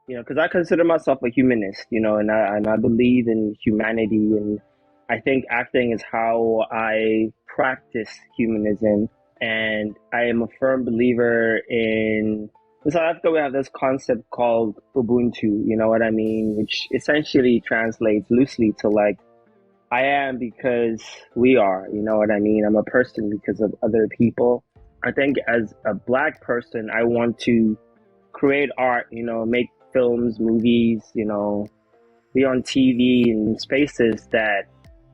because I consider myself a humanist, and I believe in humanity, and I think acting is how I practice humanism, and I am a firm believer in South Africa. We have this concept called Ubuntu, you know what I mean, which essentially translates loosely to like I am because we are, you know what I mean? I'm a person because of other people. I think as a Black person, I want to create art, make films, movies, be on TV and spaces that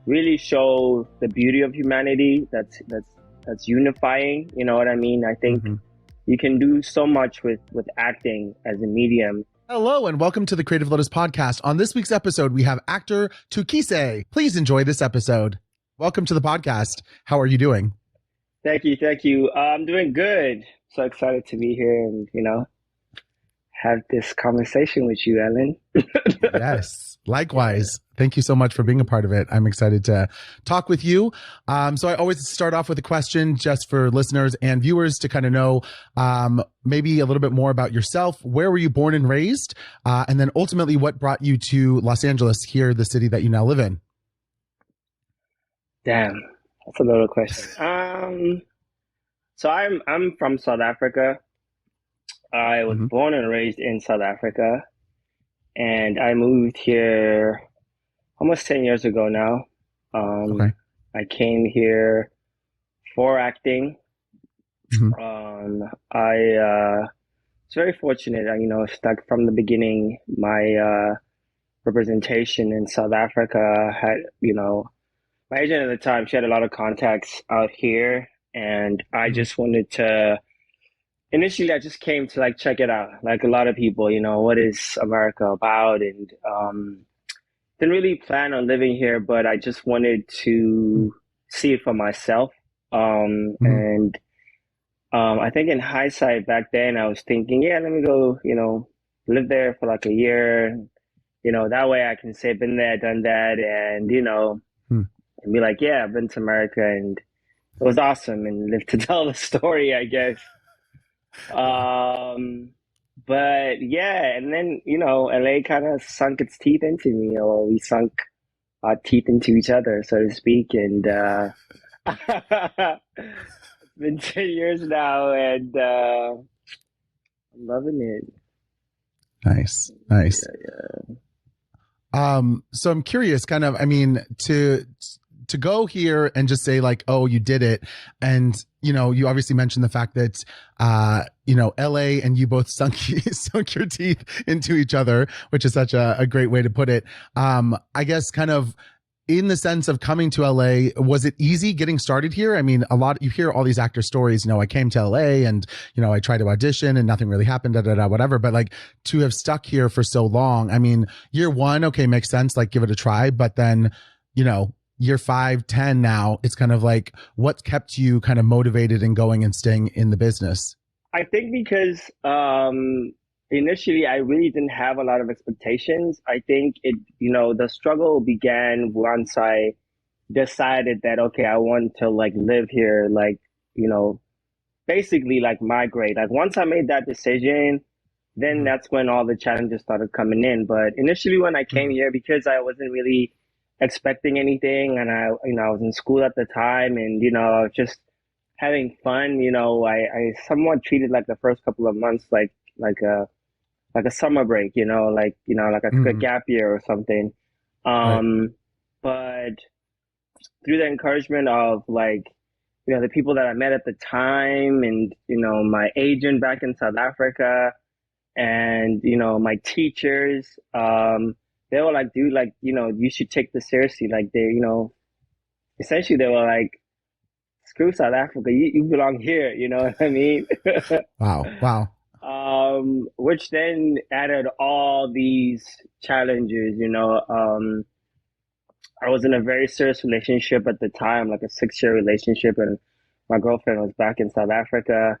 really show the beauty of humanity. That's unifying. You know what I mean? I think you can do so much with acting as a medium. Hello and welcome to the Creative Lotus Podcast. On this week's episode, we have actor Tukise. Please enjoy this episode. Welcome to the podcast. How are you doing? Thank you. I'm doing good. So excited to be here and, have this conversation with you, Ellen. Yes, likewise. Thank you so much for being a part of it. I'm excited to talk with you. So I always start off with a question just for listeners and viewers to kind of know maybe a little bit more about yourself. Where were you born and raised? And then ultimately, what brought you to Los Angeles, here, the city that you now live in? Damn, that's a little question. So I'm from South Africa. I was born and raised in South Africa, and I moved here almost 10 years ago now. Okay. I came here for acting. I was very fortunate. Like from the beginning, my representation in South Africa had, my agent at the time, she had a lot of contacts out here, and I just wanted to. Initially, I just came to like check it out, like a lot of people, what is America about? And didn't really plan on living here, but I just wanted to see it for myself. And I think in hindsight back then, I was thinking, yeah, let me go, live there for like a year. That way I can say, been there, done that, and, and be like, yeah, I've been to America and it was awesome and live to tell the story, I guess. But yeah, and then, LA kind of sunk its teeth into me, or we sunk our teeth into each other, so to speak. And it's been 10 years now, and I'm loving it. Nice. Yeah. So I'm curious, kind of, to go here and just say like, oh, you did it. And, you obviously mentioned the fact that, LA and you both sunk your teeth into each other, which is such a great way to put it. I guess kind of in the sense of coming to LA, was it easy getting started here? You hear all these actor stories, I came to LA and, I tried to audition and nothing really happened, whatever. But like to have stuck here for so long, year one, okay, makes sense. Like give it a try. But then, year 5, 10 now, it's kind of like what kept you kind of motivated and going and staying in the business? I think because initially I really didn't have a lot of expectations. I think the struggle began once I decided that, okay, I want to like live here, like, basically like migrate. Like once I made that decision, then that's when all the challenges started coming in. But initially when I came here, because I wasn't really expecting anything, and I was in school at the time, and I was just having fun. I somewhat treated like the first couple of months like a summer break, like I took a gap year or something. Right. But through the encouragement of like the people that I met at the time, and my agent back in South Africa, and my teachers, they were like, dude, like, you should take this seriously. Like they, essentially they were like, screw South Africa, you belong here, you know what I mean? Wow. Which then added all these challenges, I was in a very serious relationship at the time, like a 6-year relationship, and my girlfriend was back in South Africa.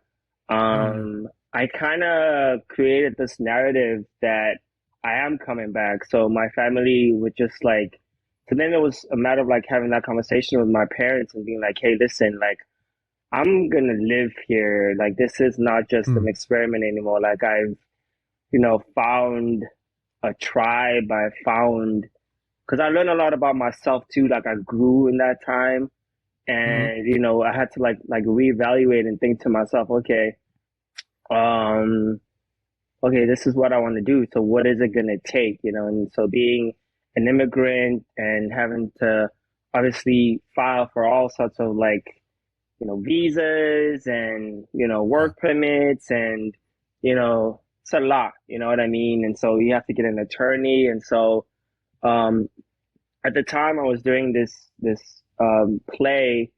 I kind of created this narrative that I am coming back. So my family would just like, so then it was a matter of like having that conversation with my parents and being like, hey, listen, like, I'm gonna live here. Like, this is not just an experiment anymore. Like, found a tribe. I found, because I learned a lot about myself too. Like I grew in that time, Hmm. and I had to like reevaluate and think to myself, okay, um, okay, this is what I want to do. So what is it gonna take? And so being an immigrant and having to obviously file for all sorts of like visas and, Yeah. work permits and, it's a lot, you know what I mean? And so you have to get an attorney. And so, um, at the time I was doing this play,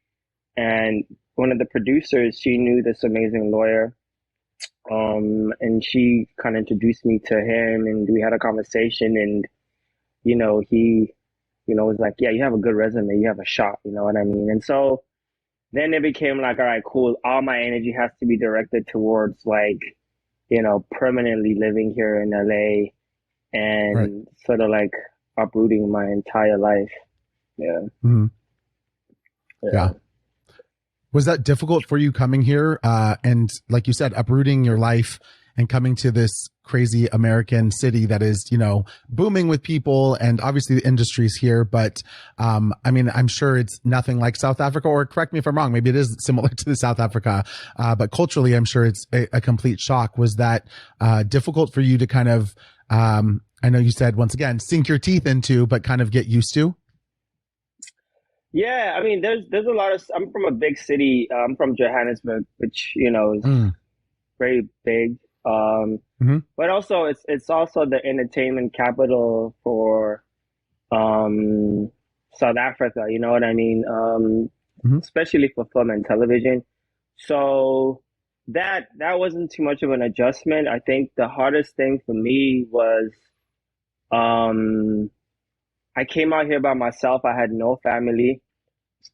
and one of the producers, she knew this amazing lawyer. And she kind of introduced me to him, and we had a conversation, and, he, was like, yeah, you have a good resume, you have a shot, you know what I mean? And so, then it became like, all right, cool. All my energy has to be directed towards like, permanently living here in LA Right. and sort of like uprooting my entire life. Yeah. Hmm. Yeah. Yeah. Was that difficult for you coming here? And like you said, uprooting your life and coming to this crazy American city that is, booming with people, and obviously the industry's here. But I mean, I'm sure it's nothing like South Africa, or correct me if I'm wrong. Maybe it is similar to the South Africa, but culturally, I'm sure it's a complete shock. Was that difficult for you to kind of, I know you said once again, sink your teeth into, but kind of get used to? Yeah. I mean, there's a lot of, I'm from a big city. I'm from Johannesburg, which, is Mm. very big. Um, Hmm. but also it's also the entertainment capital for, um, South Africa. You know what I mean? Hmm. Especially for film and television. So that wasn't too much of an adjustment. I think the hardest thing for me was, um I came out here by myself. I had no family.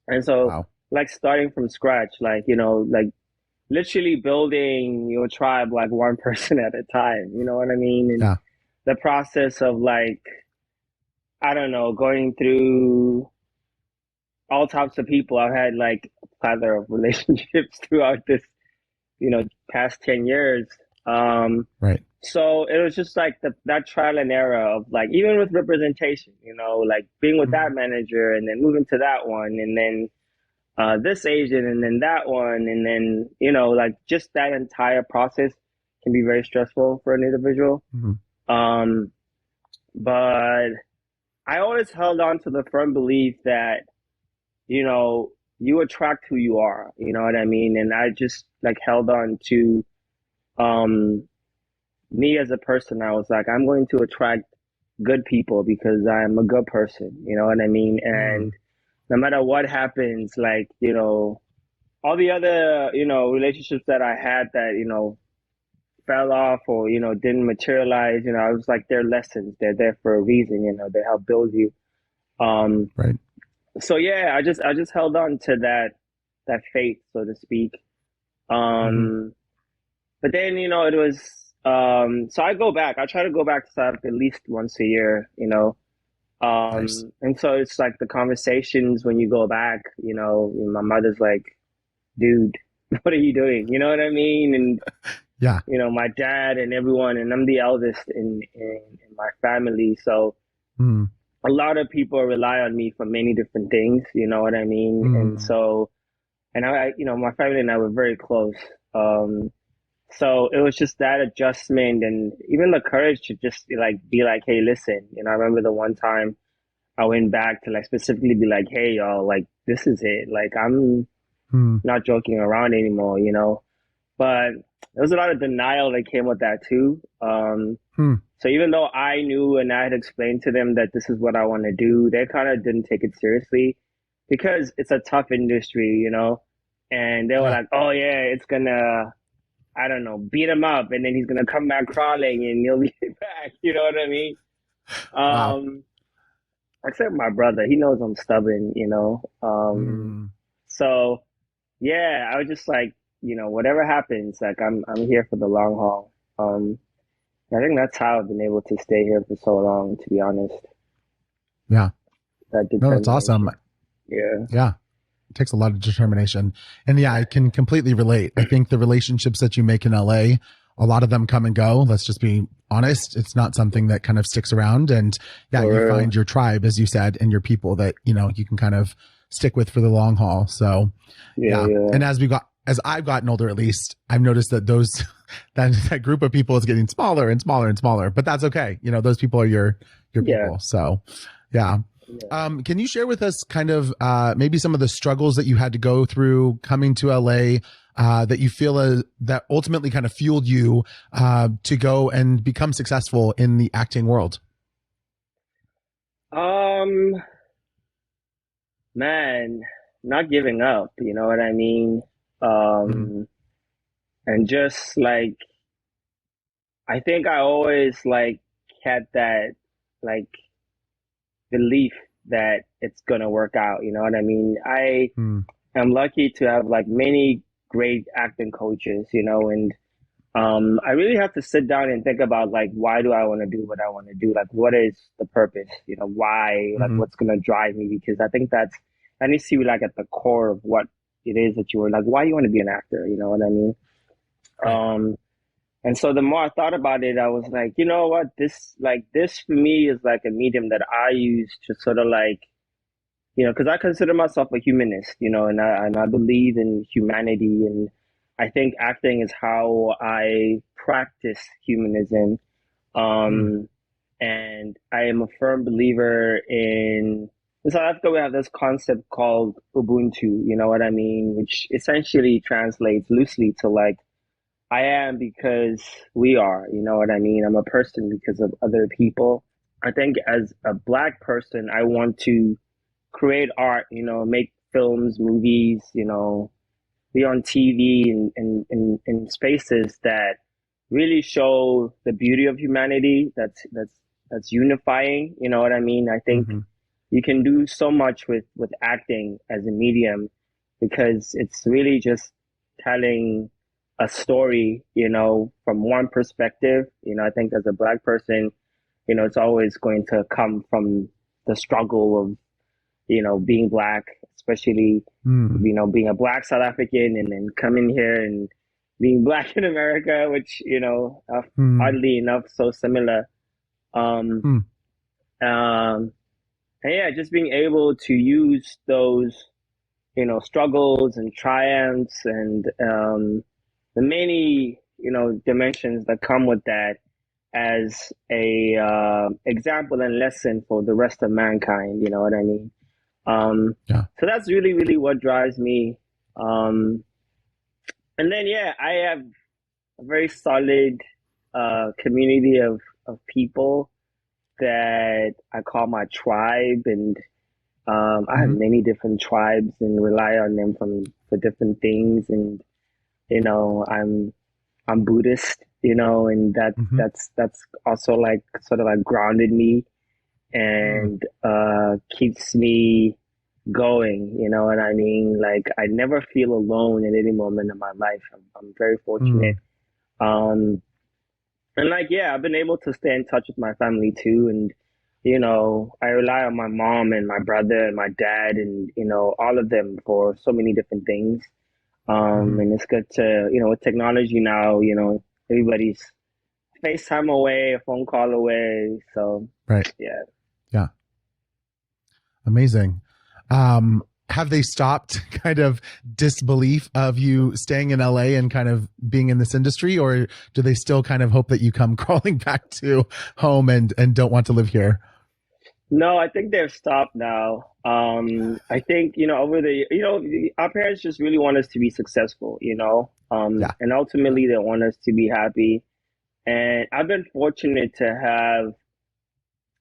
And so Wow. like starting from scratch, like, like literally building your tribe like one person at a time, you know what I mean? And Yeah. the process of like, I don't know, going through all types of people. I've had like a plethora of relationships throughout this, past 10 years. Um, Right. so it was just like that trial and error of like, even with representation, like being with that Mhm. manager and then moving to that one and then this agent and then that one. And then, like just that entire process can be very stressful for an individual. Mhm. Um, but I always held on to the firm belief that, you attract who you are, you know what I mean? And I just like held on to, um, me as a person. I was like, I'm going to attract good people because I'm a good person, you know what I mean? And Mm. no matter what happens, like, all the other, relationships that I had that, fell off or, didn't materialize, I was like, they're lessons. They're there for a reason, they help build you. Um, Right. so yeah, I just held on to that faith, so to speak. Hmm. Um, but then, it was, so I try to go back to South Africa at least once a year, Nice. and so it's like the conversations when you go back, my mother's like, dude, what are you doing? You know what I mean? And, Yeah. my dad and everyone, and I'm the eldest in my family. So Mm. a lot of people rely on me for many different things, you know what I mean? And Mm. so, and my family and I were very close. Um, So it was just that adjustment and even the courage to just be like, hey, listen, I remember the one time I went back to like specifically be like, hey, y'all, like this is it. Like I'm Mm. not joking around anymore. But there was a lot of denial that came with that too. Mm. So even though I knew and I had explained to them that this is what I want to do, they kind of didn't take it seriously because it's a tough industry. And they were Yeah. like, oh yeah, it's gonna, I don't know, beat him up and then he's gonna come back crawling and he'll be back. You know what I mean? Wow. Um, except my brother, he knows I'm stubborn. Mm. So yeah, I was just like, whatever happens, like I'm here for the long haul. I think that's how I've been able to stay here for so long, to be honest. Yeah. That No, that's awesome. determination. Yeah. Yeah. It takes a lot of determination. And yeah, I can completely relate. I think the relationships that you make in LA a lot of them come and go. Let's just be honest. It's not something that kind of sticks around. And yeah, you find your tribe, as you said, and your people that, you know, you can kind of stick with for the long haul. So yeah. And as I've gotten older, at least I've noticed that that group of people is getting smaller and smaller and smaller, but that's okay. You know, those people are your people. So yeah. Can you share with us kind of maybe some of the struggles that you had to go through coming to LA that you feel that ultimately kind of fueled you to go and become successful in the acting world? Man, not giving up, you know what I mean? And just like, I think I always like had that like belief that it's gonna work out, you know what I mean? I am lucky to have like many great acting coaches, you know, and I really have to sit down and think about like, why do I want to do what I want to do? Like, what is the purpose? You know, why? Like, what's gonna drive me? Because I think that needs to be like at the core of what it is that you were like, why you want to be an actor? You know what I mean? And so the more I thought about it, I was like, you know what, this for me is like a medium that I use to sort of like, you know, because I consider myself a humanist, you know, and I believe in humanity, and I think acting is how I practice humanism. And I am a firm believer in South Africa. We have this concept called Ubuntu, you know what I mean, which essentially translates loosely to like, I am because we are, you know what I mean? I'm a person because of other people. I think as a Black person, I want to create art, you know, make films, movies, you know, be on TV and in spaces that really show the beauty of humanity, that's unifying, you know what I mean? I think you can do so much with acting as a medium, because it's really just telling a story, you know, from one perspective. You know, I think as a Black person, you know, it's always going to come from the struggle of, you know, being Black, especially, you know, being a Black South African and then coming here and being Black in America, which, you know, oddly enough, so similar. And yeah, just being able to use those, you know, struggles and triumphs and the many, you know, dimensions that come with that as a example and lesson for the rest of mankind, you know what I mean? So that's really, really what drives me. And then, yeah, I have a very solid community of people that I call my tribe, and I have many different tribes and rely on them for different things. And you know, I'm Buddhist, you know, and that's also like sort of like grounded me and keeps me going, you know what I mean? Like, I never feel alone at any moment in my life. I'm very fortunate. And like, yeah, I've been able to stay in touch with my family too. And, you know, I rely on my mom and my brother and my dad and, you know, all of them for so many different things. And it's good to, you know, with technology now, you know, everybody's FaceTime away, a phone call away. So, yeah. Yeah. Amazing. Have they stopped kind of disbelief of you staying in LA and kind of being in this industry, or do they still kind of hope that you come crawling back to home and don't want to live here? No, I think they've stopped now. I think, you know, our parents just really want us to be successful, you know, and ultimately they want us to be happy. And I've been fortunate to have,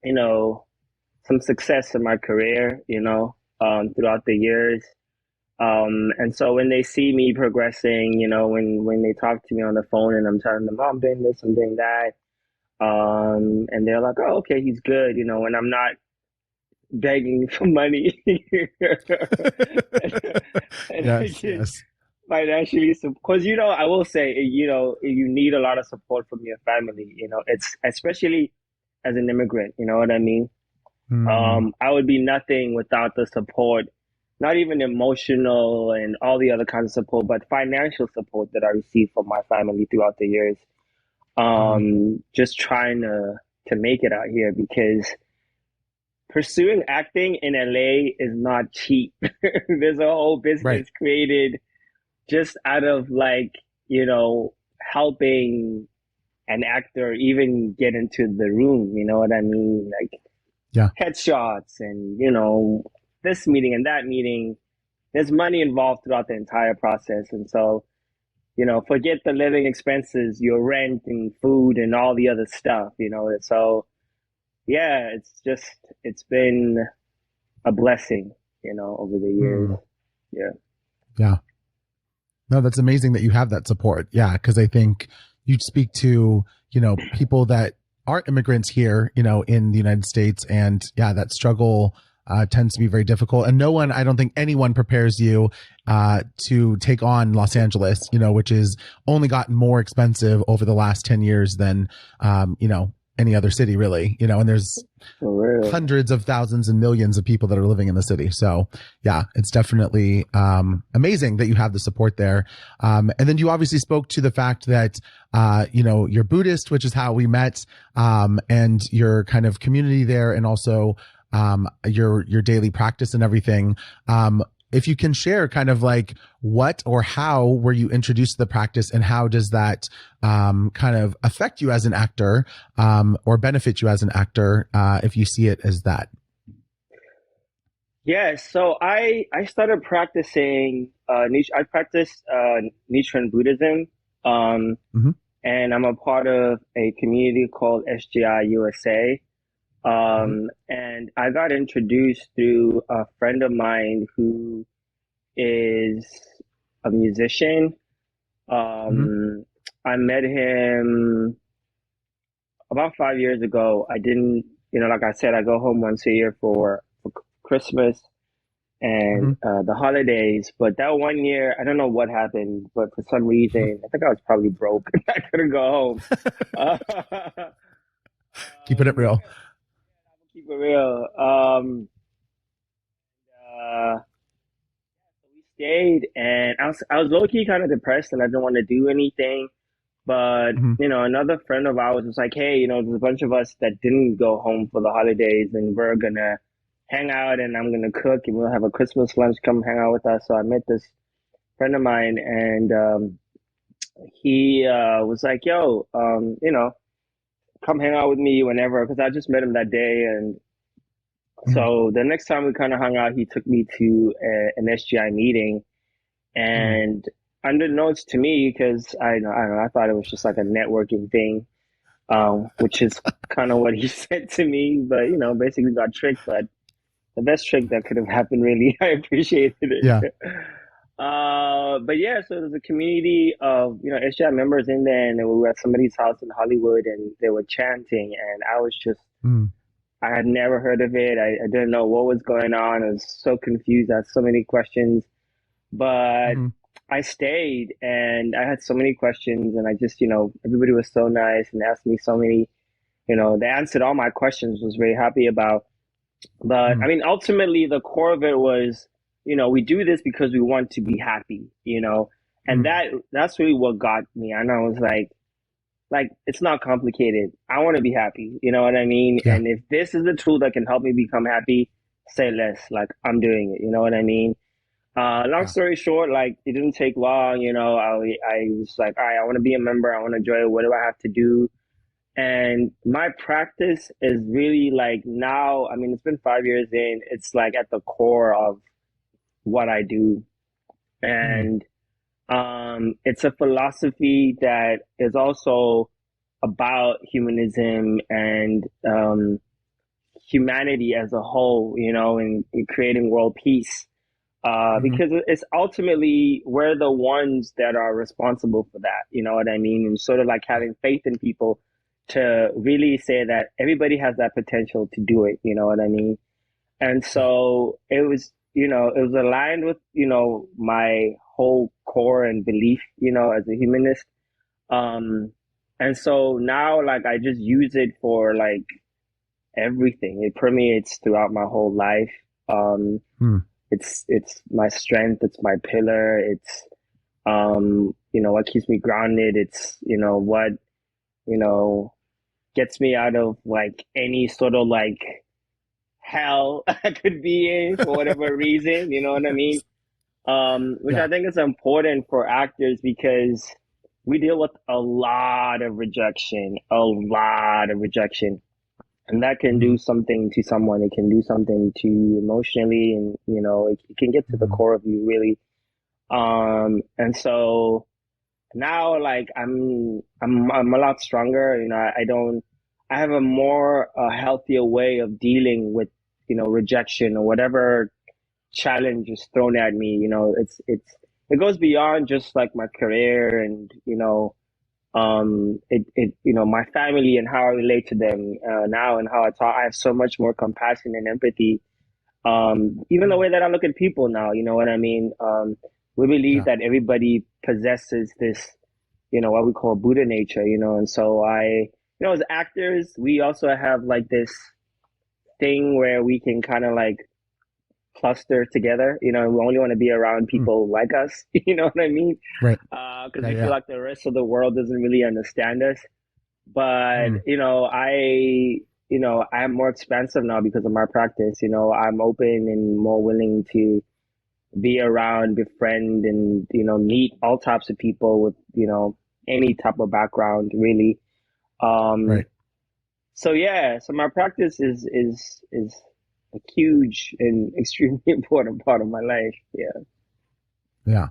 you know, some success in my career, you know, throughout the years. And so when they see me progressing, you know, when they talk to me on the phone and I'm telling them, oh, I'm doing this, I'm doing that. And they're like, oh, okay, he's good, you know, and I'm not begging for money. And Yes. financially, because, you know, I will say, you know, you need a lot of support from your family, you know, it's especially as an immigrant, you know what I mean? I would be nothing without the support, not even emotional and all the other kinds of support, but financial support that I received from my family throughout the years. just trying to make it out here because pursuing acting in LA is not cheap. There's a whole Right. business created just out of like, helping an actor even get into the room, you know what I mean? Like Yeah. headshots and, this meeting and that meeting. There's money involved throughout the entire process. And so, forget the living expenses, your rent and food and all the other stuff, So yeah, it's been a blessing, over the years. Hmm. Yeah. Yeah. No, that's amazing that you have that support. Yeah. Cause I think you speak to, people that aren't immigrants here, in the United States. And yeah, that struggle tends to be very difficult. And I don't think anyone prepares you to take on Los Angeles, which has only gotten more expensive over the last 10 years than, any other city really, and there's For real. hundreds of thousands and millions of people that are living in the city. So yeah, it's definitely amazing that you have the support there. And then you obviously spoke to the fact that, you're Buddhist, which is how we met, and your kind of community there, and also your daily practice and everything. If you can share kind of like what or how were you introduced to the practice, and how does that kind of affect you as an actor, or benefit you as an actor, if you see it as that? Yeah, so I started practicing I practiced Nichiren Buddhism, um, Mm-hmm. and I'm a part of a community called SGI USA. Mm-hmm. And I got introduced through a friend of mine who is a musician. Mm-hmm. I met him about 5 years ago. I didn't, like I said, I go home once a year for Christmas and Mm-hmm. the holidays. But that one year, I don't know what happened, but for some reason, I think I was probably broke. I couldn't go home. Keeping it real. Yeah, keep it real. Uh, we stayed, and I was low key kind of depressed, and I didn't want to do anything. But Mm-hmm. another friend of ours was like, "Hey, there's a bunch of us that didn't go home for the holidays, and we're gonna hang out, and I'm gonna cook, and we'll have a Christmas lunch. Come hang out with us." So I met this friend of mine, and he was like, "Yo, come hang out with me whenever," because I just met him that day, and Mm-hmm. so the next time we kind of hung out, he took me to an SGI meeting, and unbeknownst to me, because I don't know, I thought it was just like a networking thing, which is kind of what he said to me, but basically got tricked. But the best trick that could have happened, really, I appreciated Yeah. it. But yeah, so there's a community of SGI members in there, and we were at somebody's house in Hollywood, and they were chanting, and Mm-hmm. I had never heard of it. I didn't know what was going on. I was so confused. I had so many questions, but Mm-hmm. I stayed and I had so many questions, and I just, everybody was so nice and asked me so many, they answered all my questions, was very happy about. But I mean, ultimately, the core of it was, we do this because we want to be happy, and Mm-hmm. that's really what got me. And I was like, it's not complicated. I want to be happy. You know what I mean? Yeah. And if this is a tool that can help me become happy, say less. Like, I'm doing it. You know what I mean? Long Yeah. story short, like, it didn't take long. I was like, all right, I want to be a member. I want to enjoy it. What do I have to do? And my practice is really like now, I mean, it's been 5 years in, it's like at the core of what I do. Mm-hmm. And it's a philosophy that is also about humanism and humanity as a whole, and creating world peace. Mm-hmm. Because it's ultimately we're the ones that are responsible for that. You know what I mean? And sort of like having faith in people to really say that everybody has that potential to do it. You know what I mean? And Yeah. so it was aligned with, my whole core and belief, as a humanist. Um, and so now, like, I just use it for like everything. It permeates throughout my whole life. Um, Mm-hmm. it's my strength. It's my pillar. It's what keeps me grounded. It's what you know, gets me out of like any sort of like hell I could be in for whatever reason, you know what I mean? Which Yeah. I think is important for actors because we deal with a lot of rejection, a lot of rejection. And that can Hmm. do something to someone. It can do something to you emotionally, and it can get to the Hmm. core of you really. And so now, like I'm a lot stronger. I have a more healthier way of dealing with rejection or whatever challenge is thrown at me. It goes beyond just like my career and my family and how I relate to them now and how I talk. I have so much more compassion and empathy. Even the way that I look at people now, you know what I mean? We believe Yeah. that everybody possesses this, what we call Buddha nature, and so as actors, we also have like this thing where we can kind of like cluster together. We only want to be around Mm. people like us. You know what I mean? Right. Because Yeah. we feel Yeah. like the rest of the world doesn't really understand us. But Mm. I'm more expansive now because of my practice. I'm open and more willing to be around, befriend, and meet all types of people with any type of background, really. Um, Right. so yeah, so my practice is a huge and extremely important part of my life. Yeah. Yeah.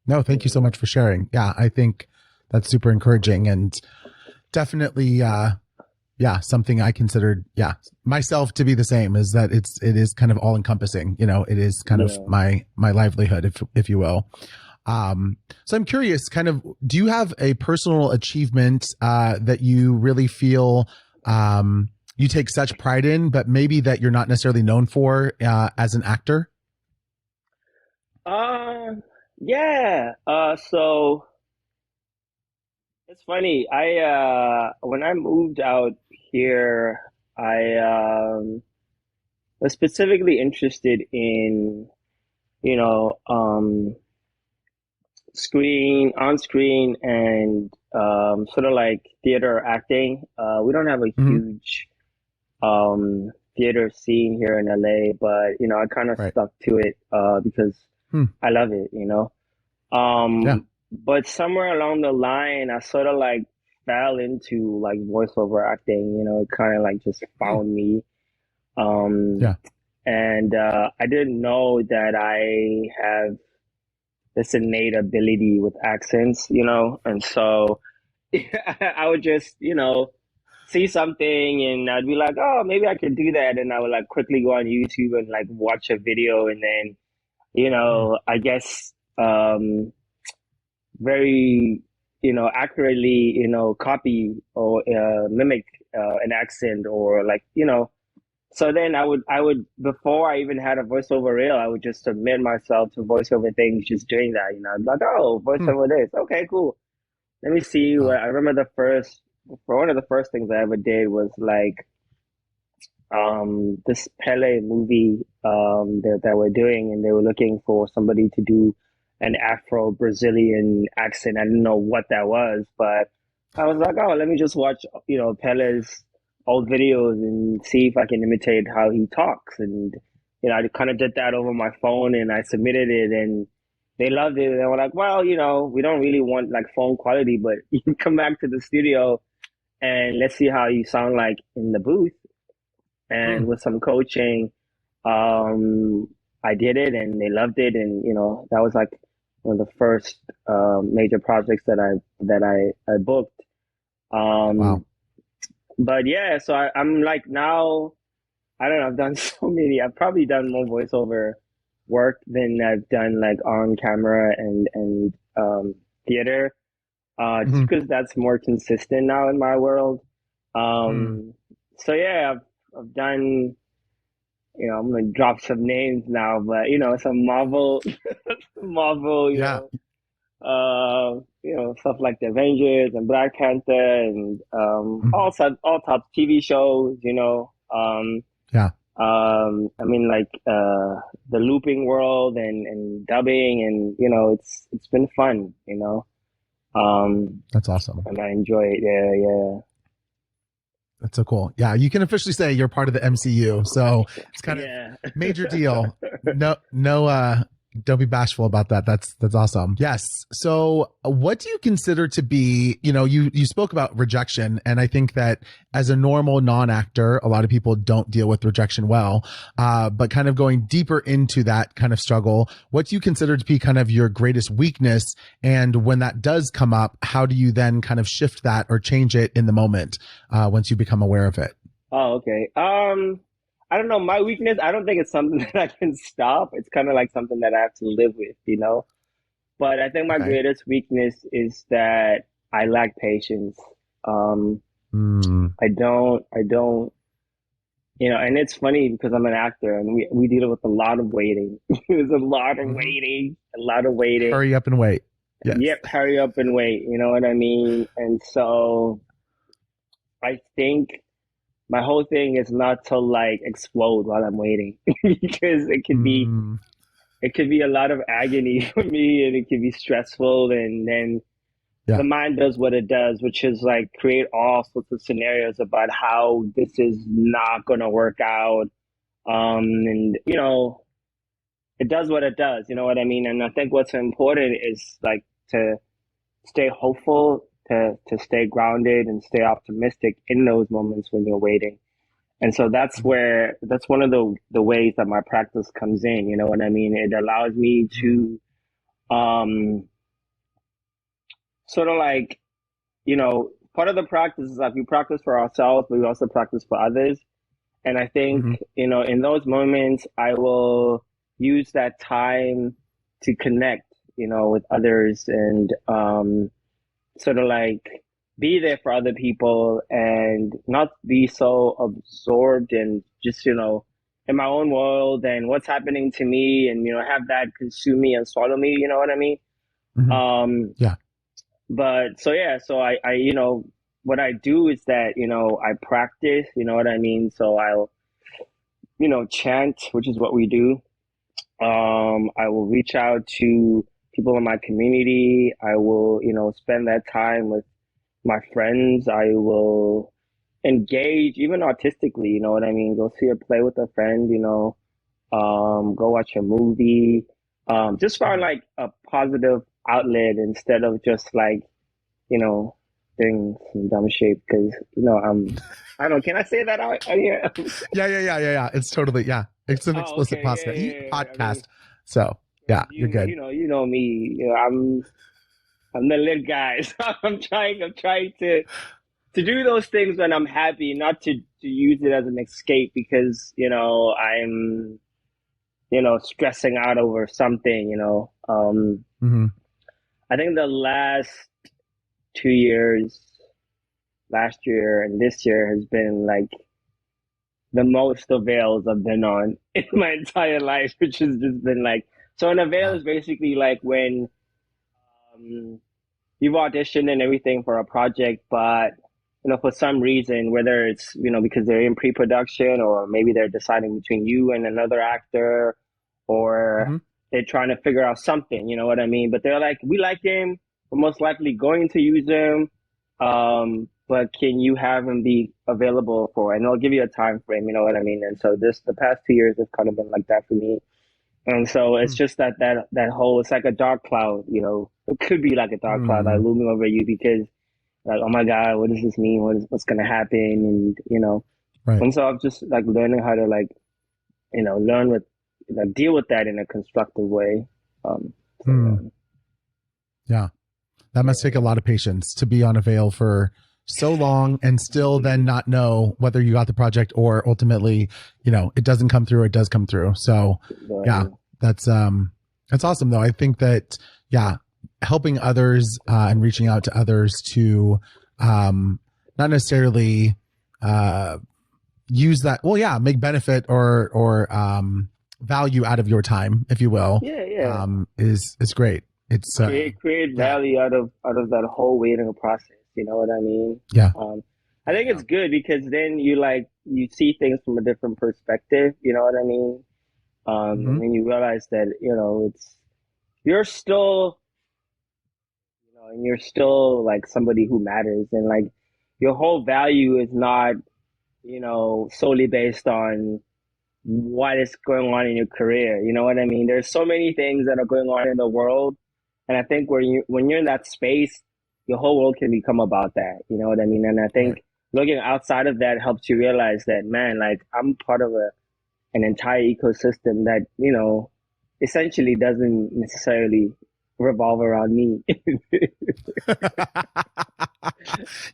No, thank you so much for sharing. Yeah, I think that's super encouraging and definitely yeah, something I considered, yeah, myself to be the same, is that it is kind of all encompassing. It is kind of Yeah. my livelihood, if you will. So I'm curious, kind of, do you have a personal achievement that you really feel you take such pride in, but maybe that you're not necessarily known for as an actor? Uh, yeah. So it's funny. I when I moved out here, I was specifically interested in, you know, on screen and sort of like theater acting. We don't have a Hmm. huge theater scene here in LA, but I kind of Right. stuck to it because Hmm. I love it. Yeah. But somewhere along the line, I sort of like fell into like voiceover acting. It kind of like just Hmm. found me. Um, Yeah. and I didn't know that I have this innate ability with accents. And so I would just, see something and I'd be like, oh, maybe I could do that. And I would like quickly go on YouTube and like watch a video and then, Hmm. I guess, very, accurately, copy or mimic an accent or like, so then I would, before I even had a voiceover reel, I would just submit myself to voiceover things, just doing that, I'd be like, oh, Hmm. voiceover this. Okay, cool. Let me see what Wow. I remember for one of the first things I ever did was like, this Pele movie, that we're doing and they were looking for somebody to do an Afro Brazilian accent. I didn't know what that was, but I was like, oh, let me just watch, Pele's old videos and see if I can imitate how he talks. And, I kind of did that over my phone and I submitted it and they loved it. And they were like, well, we don't really want like phone quality, but you can come back to the studio and let's see how you sound like in the booth. Hmm. And with some coaching, um, I did it and they loved it. And, that was like one of the first major projects that I booked. Wow. Um, but yeah, so I'm like now, I don't know, I've done so many. I've probably done more voiceover work than I've done like on camera and theater, just Hmm. because that's more consistent now in my world. Hmm. Um, so yeah, I've done, I'm gonna drop some names now, but some Marvel, Yeah. stuff like the Avengers and Black Panther and Hmm. all types of TV shows, Yeah. I mean like the looping world and dubbing and it's been fun. That's awesome. And I enjoy it. Yeah, yeah. That's so cool. Yeah, you can officially say you're part of the MCU. So it's kind of Yeah. major deal. No, don't be bashful about that. That's awesome. Yes. So what do you consider to be, you spoke about rejection, and I think that as a normal non-actor, a lot of people don't deal with rejection well. But kind of going deeper into that kind of struggle, what do you consider to be kind of your greatest weakness? And when that does come up, how do you then kind of shift that or change it in the moment, once you become aware of it? Oh, okay. I don't know. My weakness, I don't think it's something that I can stop. It's kind of like something that I have to live with, you know? But I think my Okay. greatest weakness is that I lack patience. Um, Mm, I don't, and it's funny because I'm an actor and we deal with a lot of waiting. There's a lot of mhm. waiting, a lot of waiting. Hurry up and wait. Yes. Yep, hurry up and wait. You know what I mean? And so I think my whole thing is not to like explode while I'm waiting because Mm, it could be a lot of agony for me and it could be stressful and then the yeah. mind does what it does, which is like create all sorts of scenarios about how this is not gonna work out. And it does what it does, you know what I mean? And I think what's important is like to stay hopeful, to stay grounded and stay optimistic in those moments when you're waiting. And so that's one of the ways that my practice comes in, you know what I mean? It allows me Mhm. to um sort of like, part of the practice is like we practice for ourselves, but we also practice for others. And I think, Mhm. in those moments I will use that time to connect, with others and sort of like be there for other people and not be so absorbed and just, in my own world and what's happening to me and, have that consume me and swallow me, you know what I mean? Mhm. Um, Yeah. but so yeah, so what I do is that, I practice, you know what I mean? So I'll, chant, which is what we do. I will reach out to people in my community. I will, spend that time with my friends. I will engage even artistically, you know what I mean? Go see a play with a friend, go watch a movie. Just find Mhm. like a positive outlet instead of just like, you know, doing some dumb shit because, I don't know, can I say that out here? Yeah. It's totally, yeah. It's an Oh, explicit okay. Yeah, podcast. yeah, yeah. I mean, Podcast. So yeah, 'cause you're good. you know me. I'm the lit guy. So I'm trying to do those things when I'm happy, not to use it as an escape because, I'm, stressing out over something, Hmm. I think the last 2 years, last year and this year has been like the most avails I've been on in my entire life, which has just been like, so an avail Wow. is basically like when, um, you've auditioned and everything for a project, but for some reason, whether it's because they're in pre-production or maybe they're deciding between you and another actor, or Hmm. they're trying to figure out something, you know what I mean? But they're like, we like him, we're most likely going to use him, but can you have him be available for? And they'll give you a time frame, you know what I mean? And so the past 2 years has kind of been like that for me. And so it's just that whole, it's like a dark cloud, it could be like a dark cloud like Mm. looming over you because like, oh my God, what does this mean? What's gonna happen? And Right. and so I'm just like learning how to like, learn with, deal with that in a constructive way. So Mm. Yeah. That yeah, must take a yeah, lot of patience to be on a veil for so long and still then not know whether you got the project or ultimately, it doesn't come through or it does come through. So yeah, yeah. that's awesome though. I think that, yeah, helping others, and reaching out to others to, not necessarily, uh, use that, well, yeah, make benefit or value out of your time, if you will, Yeah, yeah. is great. It's, Create yeah, value out of that whole waiting process. You know what I mean? yeah, Um, I there you think go. it's good because then you see things from a different perspective. You know what I mean? Hmm. And then you realize that it's you're still and you're still like somebody who matters, and like your whole value is not, solely based on what is going on in your career. You know what I mean? There's so many things that are going on in the world, and I think when you're in that space, your whole world can become about that. You know what I mean? And I Right. think looking outside of that helps you realize that, man, like I'm part of an entire ecosystem that, essentially doesn't necessarily revolve around me.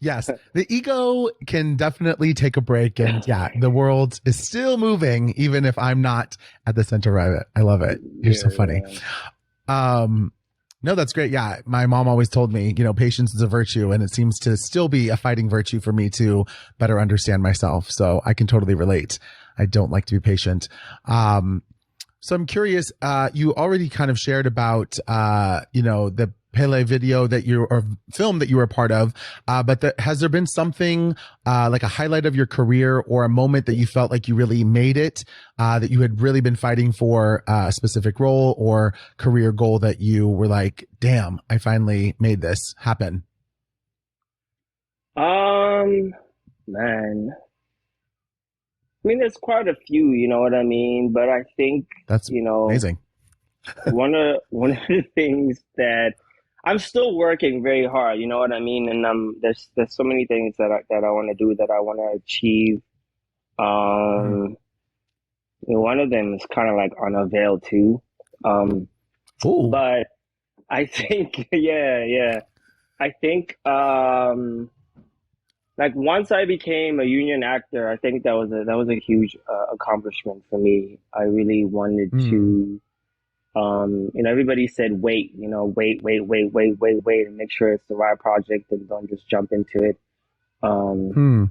Yes, the ego can definitely take a break, and yeah, the world is still moving even if I'm not at the center of it. I love it. You're Yeah, so funny. yeah. Um, no, that's great. Yeah, my mom always told me, patience is a virtue, and it seems to still be a fighting virtue for me to better understand myself. So I can totally relate. I don't like to be patient. So I'm curious, you already kind of shared about, the Pele video or film that you were a part of. But has there been something, like a highlight of your career or a moment that you felt like you really made it, that you had really been fighting for a specific role or career goal that you were like, damn, I finally made this happen? Um, Man, I mean, there's quite a few, you know what I mean? But I think, That's amazing. one of the things that I'm still working very hard, you know what I mean? And there's so many things that I want to do, that I want to achieve. Mm. Um, one of them is kind of like on a veil too. Um, Ooh, but I think, yeah, yeah. I think, like once I became a union actor, I think that was a huge accomplishment for me. I really wanted mm. to, everybody said wait, wait, and make sure it's the right project and don't just jump into it. Um, Hmm.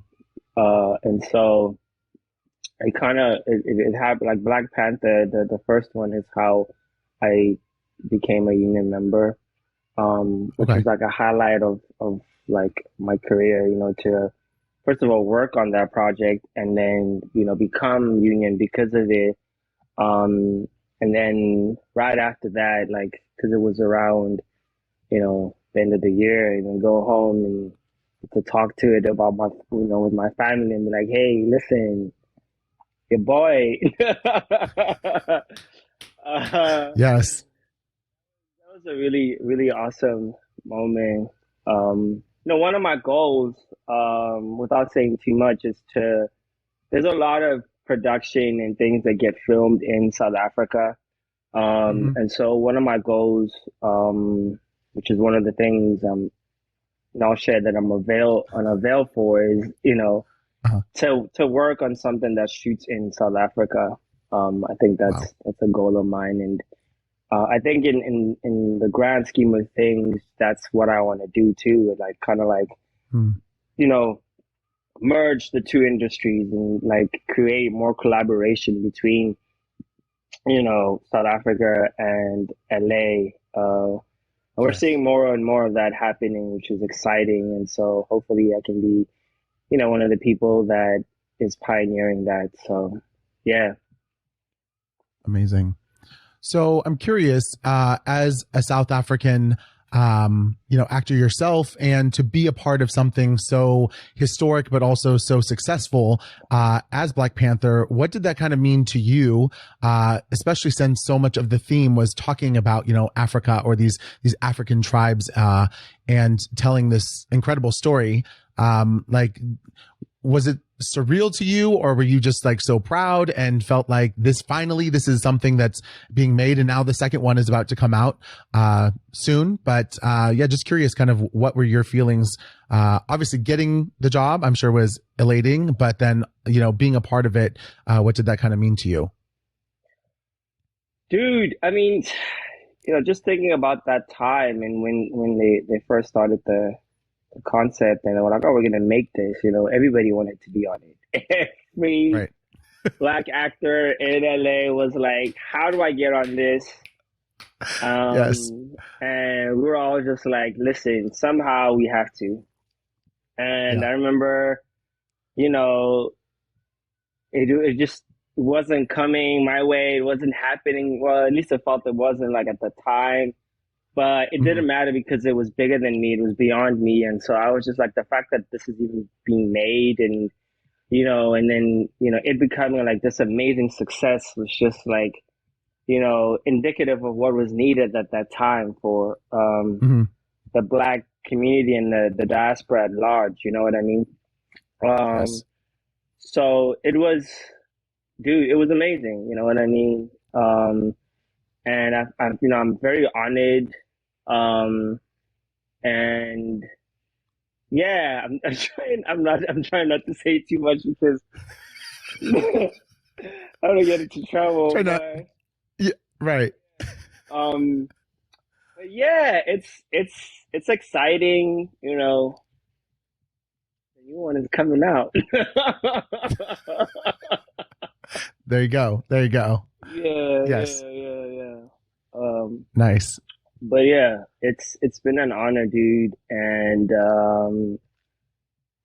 and so it happened like Black Panther. The first one is how I became a union member, which was Okay. like a highlight of like my career, to first of all work on that project and then, become union because of it. And then right after that, like, because it was around, the end of the year, and then go home and to talk to it about with my family and be like, hey, listen, your boy. That Yes. was a really, really awesome moment. One of my goals, without saying too much, is there's a lot of production and things that get filmed in South Africa. Hmm. And so one of my goals, which is one of the things, and I'll share that I'm avail for, is, Uh-huh. to work on something that shoots in South Africa. I think Wow. that's a goal of mine, and I think in the grand scheme of things, that's what I want to do too. Like kind of like, Hmm. you know merge the two industries and like create more collaboration between, South Africa and LA. And we're Yes. seeing more and more of that happening, which is exciting. And so hopefully I can be, one of the people that is pioneering that. So yeah. Amazing. So I'm curious, as a South African, actor yourself, and to be a part of something so historic but also so successful, as Black Panther, what did that kind of mean to you? Especially since so much of the theme was talking about, Africa, or these African tribes, and telling this incredible story. Like, was it surreal to you, or were you just like so proud and felt like this is something that's being made, and now the second one is about to come out soon? But yeah, just curious, kind of what were your feelings? Obviously getting the job, I'm sure, was elating, but then, being a part of it, what did that kind of mean to you? Dude, I mean, just thinking about that time and when they first started the concept and they were like, oh, we're gonna make this, everybody wanted to be on it. Every Right. black actor in LA was like, how do I get on this? Yes. And we were all just like, listen, somehow we have to. And Yeah. I remember, you know, it just wasn't coming my way. It wasn't happening. Well, at least I felt it wasn't like at the time. but it Mhm. didn't matter because it was bigger than me. It was beyond me. And so I was just like, the fact that this is even being made and, and then, it becoming like this amazing success was just like, indicative of what was needed at that time for Mhm. the Black community and the diaspora at large. You know what I mean? Um, Yes. so it was, dude, it was amazing. You know what I mean? And I'm very honored. Um, and yeah, I'm trying not to say too much because I don't get into trouble, Try not. but Yeah. Right. um, but yeah, it's exciting. The new one is coming out. There you go. There you go. Yeah, Yes. yeah, yeah, yeah. Um, Nice. but yeah, it's been an honor, dude, and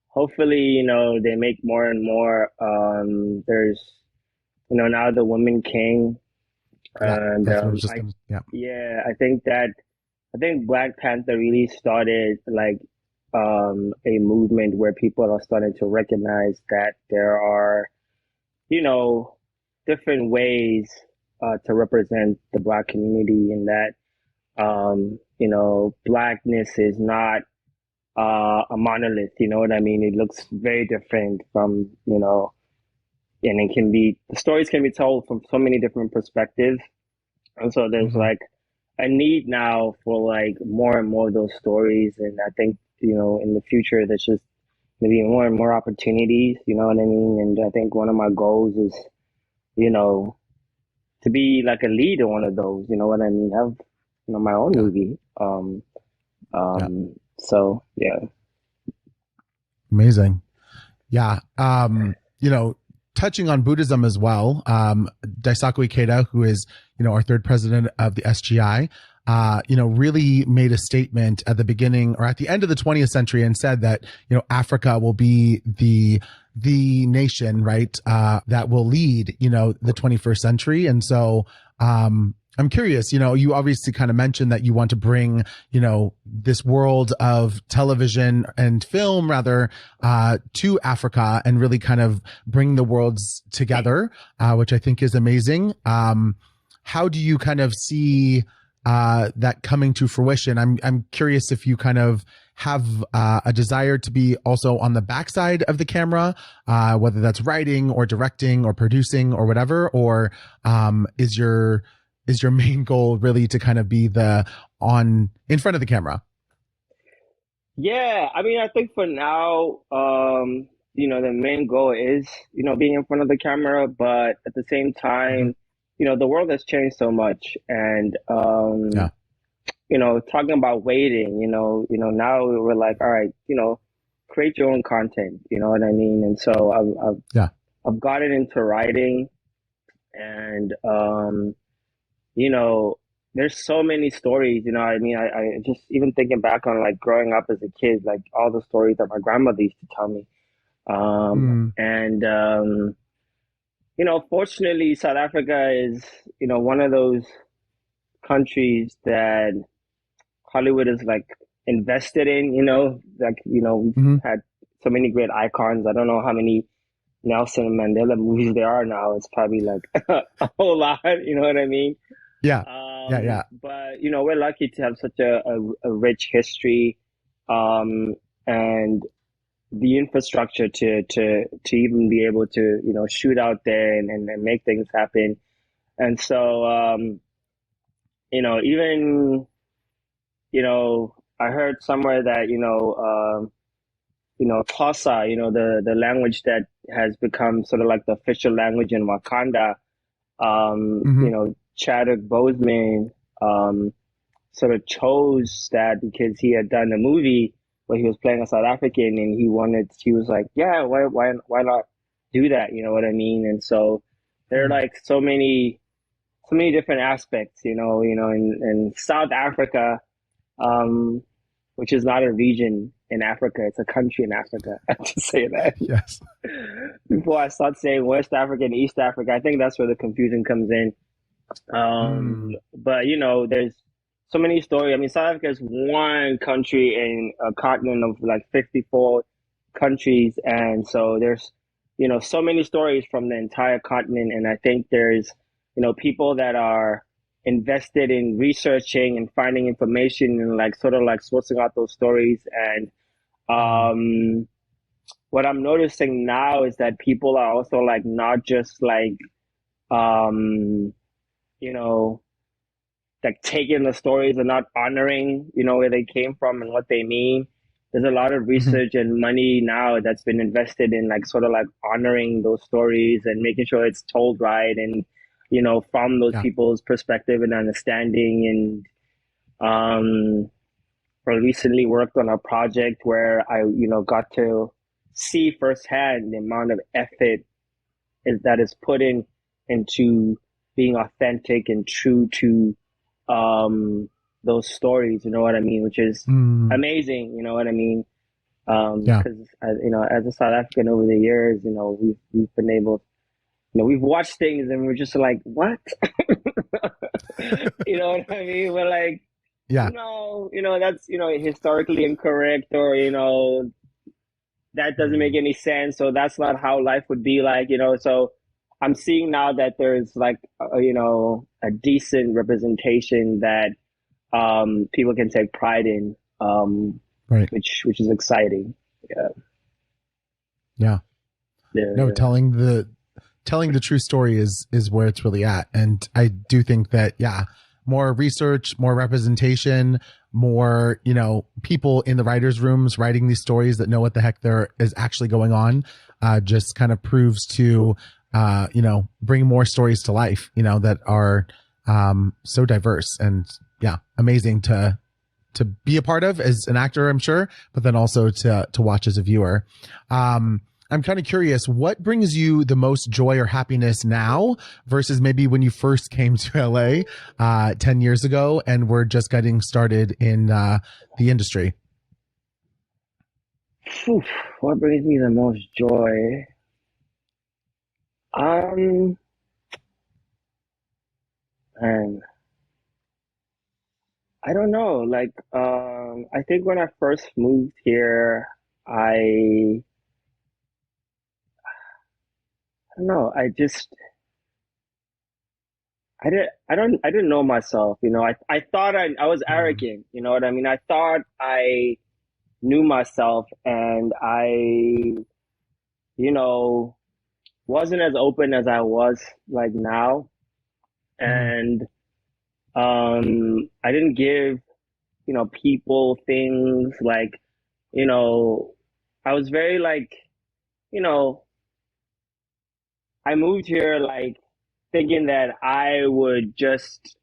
hopefully, they make more and more. There's, now the Woman King, Yeah. and That's what I was just gonna. Yeah. yeah, I think Black Panther really started like a movement where people are starting to recognize that there are, you know, different ways to represent the Black community, and that Blackness is not a monolith. You know what I mean? It looks very different from, and the stories can be told from so many different perspectives. And so there's Hmm. like a need now for like more and more of those stories. And I think, in the future, there's just maybe more and more opportunities, you know what I mean? And I think one of my goals is, you know, to be like a lead in one of those, you know what I mean? Have, my own Yeah. movie. Yeah. So yeah. Amazing. Yeah. Touching on Buddhism as well, Daisaku Ikeda, who is, our third president of the SGI, really made a statement at the beginning or at the end of the 20th century and said that, Africa will be the nation, right, that will lead, the 21st century. And so, I'm curious, you obviously kind of mentioned that you want to bring, this world of television and film rather, to Africa and really kind of bring the worlds together, which I think is amazing. How do you kind of see, that coming to fruition? I'm curious if you kind of have a desire to be also on the backside of the camera, whether that's writing or directing or producing or whatever, or is your main goal really to kind of be in front of the camera? Yeah, I mean, I think for now, the main goal is, being in front of the camera, but at the same Hmm. time, the world has changed so much, and Yeah. talking about waiting, now we're like, all right, create your own content, you know what I mean? And so Yeah. I've gotten into writing, and you know, there's so many stories, I mean, I just even thinking back on like growing up as a kid, like all the stories that my grandmother used to tell me. Mm. And fortunately, South Africa is, one of those countries that Hollywood is like invested in, like, we've Hmm. had so many great icons. I don't know how many Nelson Mandela movies there are now. It's probably like a whole lot, you know what I mean? Yeah. Yeah. Yeah. But we're lucky to have such a rich history, and the infrastructure to even be able to shoot out there and make things happen. And so even I heard somewhere that Xhosa, the language that has become sort of like the official language in Wakanda. Hmm. Chadwick Boseman sort of chose that because he had done a movie where he was playing a South African, and he was like, yeah, why not do that? You know what I mean? And so there are like so many different aspects, in South Africa, um, which is not a region in Africa, it's a country in Africa. I have to say that Yes. before I start saying West Africa and East Africa. I think that's where the confusion comes in. Mm. But there's so many stories. I mean, South Africa is one country in a continent of like 54 countries. And so there's, so many stories from the entire continent. And I think there's, people that are invested in researching and finding information and like sort of like sourcing out those stories. And what I'm noticing now is that people are also like not just like, you know, like taking the stories and not honoring, where they came from and what they mean. There's a lot of Mhm. research and money now that's been invested in like sort of like honoring those stories and making sure it's told right and, from those Yeah. people's perspective and understanding. And I recently worked on a project where I, got to see firsthand the amount of effort that is put into being authentic and true to those stories, you know what I mean, which is Mm. amazing, you know what I mean? Yeah. Because as a South African over the years, we've been able, we've watched things and we're just like, what? You know what I mean? We're like, Yeah. no, that's historically incorrect, or that doesn't make Mm. any sense. So that's not how life would be like, So I'm seeing now that there's like, a decent representation that people can take pride in, Right. which is exciting. Yeah, Yeah. yeah, No, yeah. telling the true story is where it's really at. And I do think that, yeah, more research, more representation, more, people in the writers' rooms writing these stories that know what the heck there is actually going on, just kind of proves to, bring more stories to life, that are so diverse and, yeah, amazing to be a part of as an actor, I'm sure, but then also to watch as a viewer. I'm kind of curious, what brings you the most joy or happiness now versus maybe when you first came to LA 10 years ago and were just getting started in the industry? Phew, what brings me the most joy? Um, and I don't know. Like, I think when I first moved here, I don't know. I didn't know myself. I thought I was Mm. arrogant. You know what I mean? I thought I knew myself, and you know, wasn't as open as I was like now. Mm. And I didn't give, people things like, you know, I was very like, you know, I moved here like thinking that I would just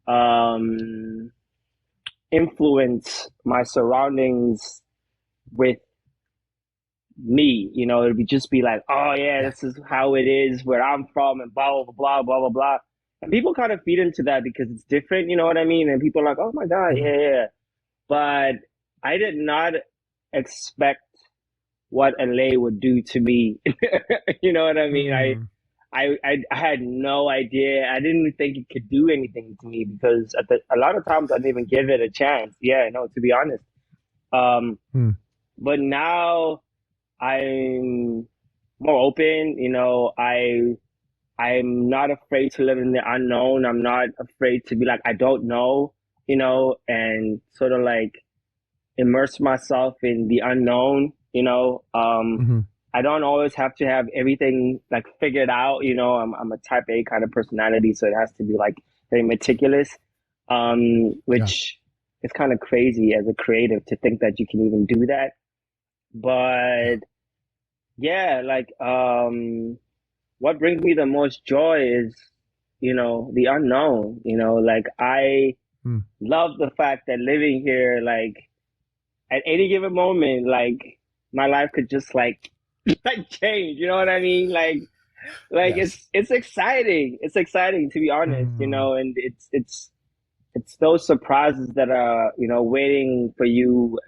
um influence my surroundings with me. It'd just be like, oh yeah, Yeah. this is how it is where I'm from and blah blah blah blah blah blah. And people kind of feed into that because it's different, you know what I mean? And people are like, oh my God, Mhm. yeah, yeah. But I did not expect what LA would do to me. You know what I mean? Mm. I had no idea. I didn't even think it could do anything to me because a lot of times I didn't even give it a chance. Yeah, no, to be honest. Um, Mm. but now I'm more open. I'm not afraid to live in the unknown. I'm not afraid to be like I don't know, and sort of like immerse myself in the unknown. Mhm. I don't always have to have everything like figured out. I'm a type A kind of personality, so it has to be like very meticulous. Yeah. Which is kind of crazy as a creative to think that you can even do that. Yeah. But yeah, like what brings me the most joy is, the unknown. Like I Mm. love the fact that living here, like at any given moment, like my life could just like like change. You know what I mean? Like Yes. it's exciting. It's exciting to be honest, Mm. and it's those surprises that are, waiting for you,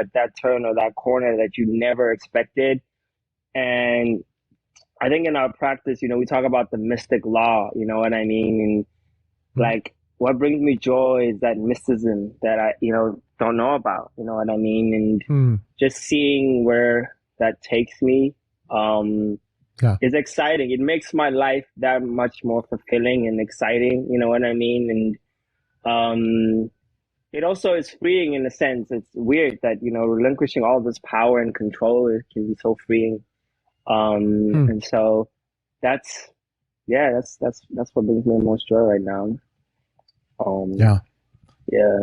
at that turn or that corner that you never expected. And I think in our practice, we talk about the mystic law, you know what I mean? And Mm. like what brings me joy is that mysticism that I, don't know about, you know what I mean? And Hmm. just seeing where that takes me, Yeah. is exciting. It makes my life that much more fulfilling and exciting, you know what I mean? And, it also is freeing in a sense. It's weird that, relinquishing all this power and control, it can be so freeing. Hmm. And so that's, yeah, that's what brings me the most joy right now. Yeah. Yeah.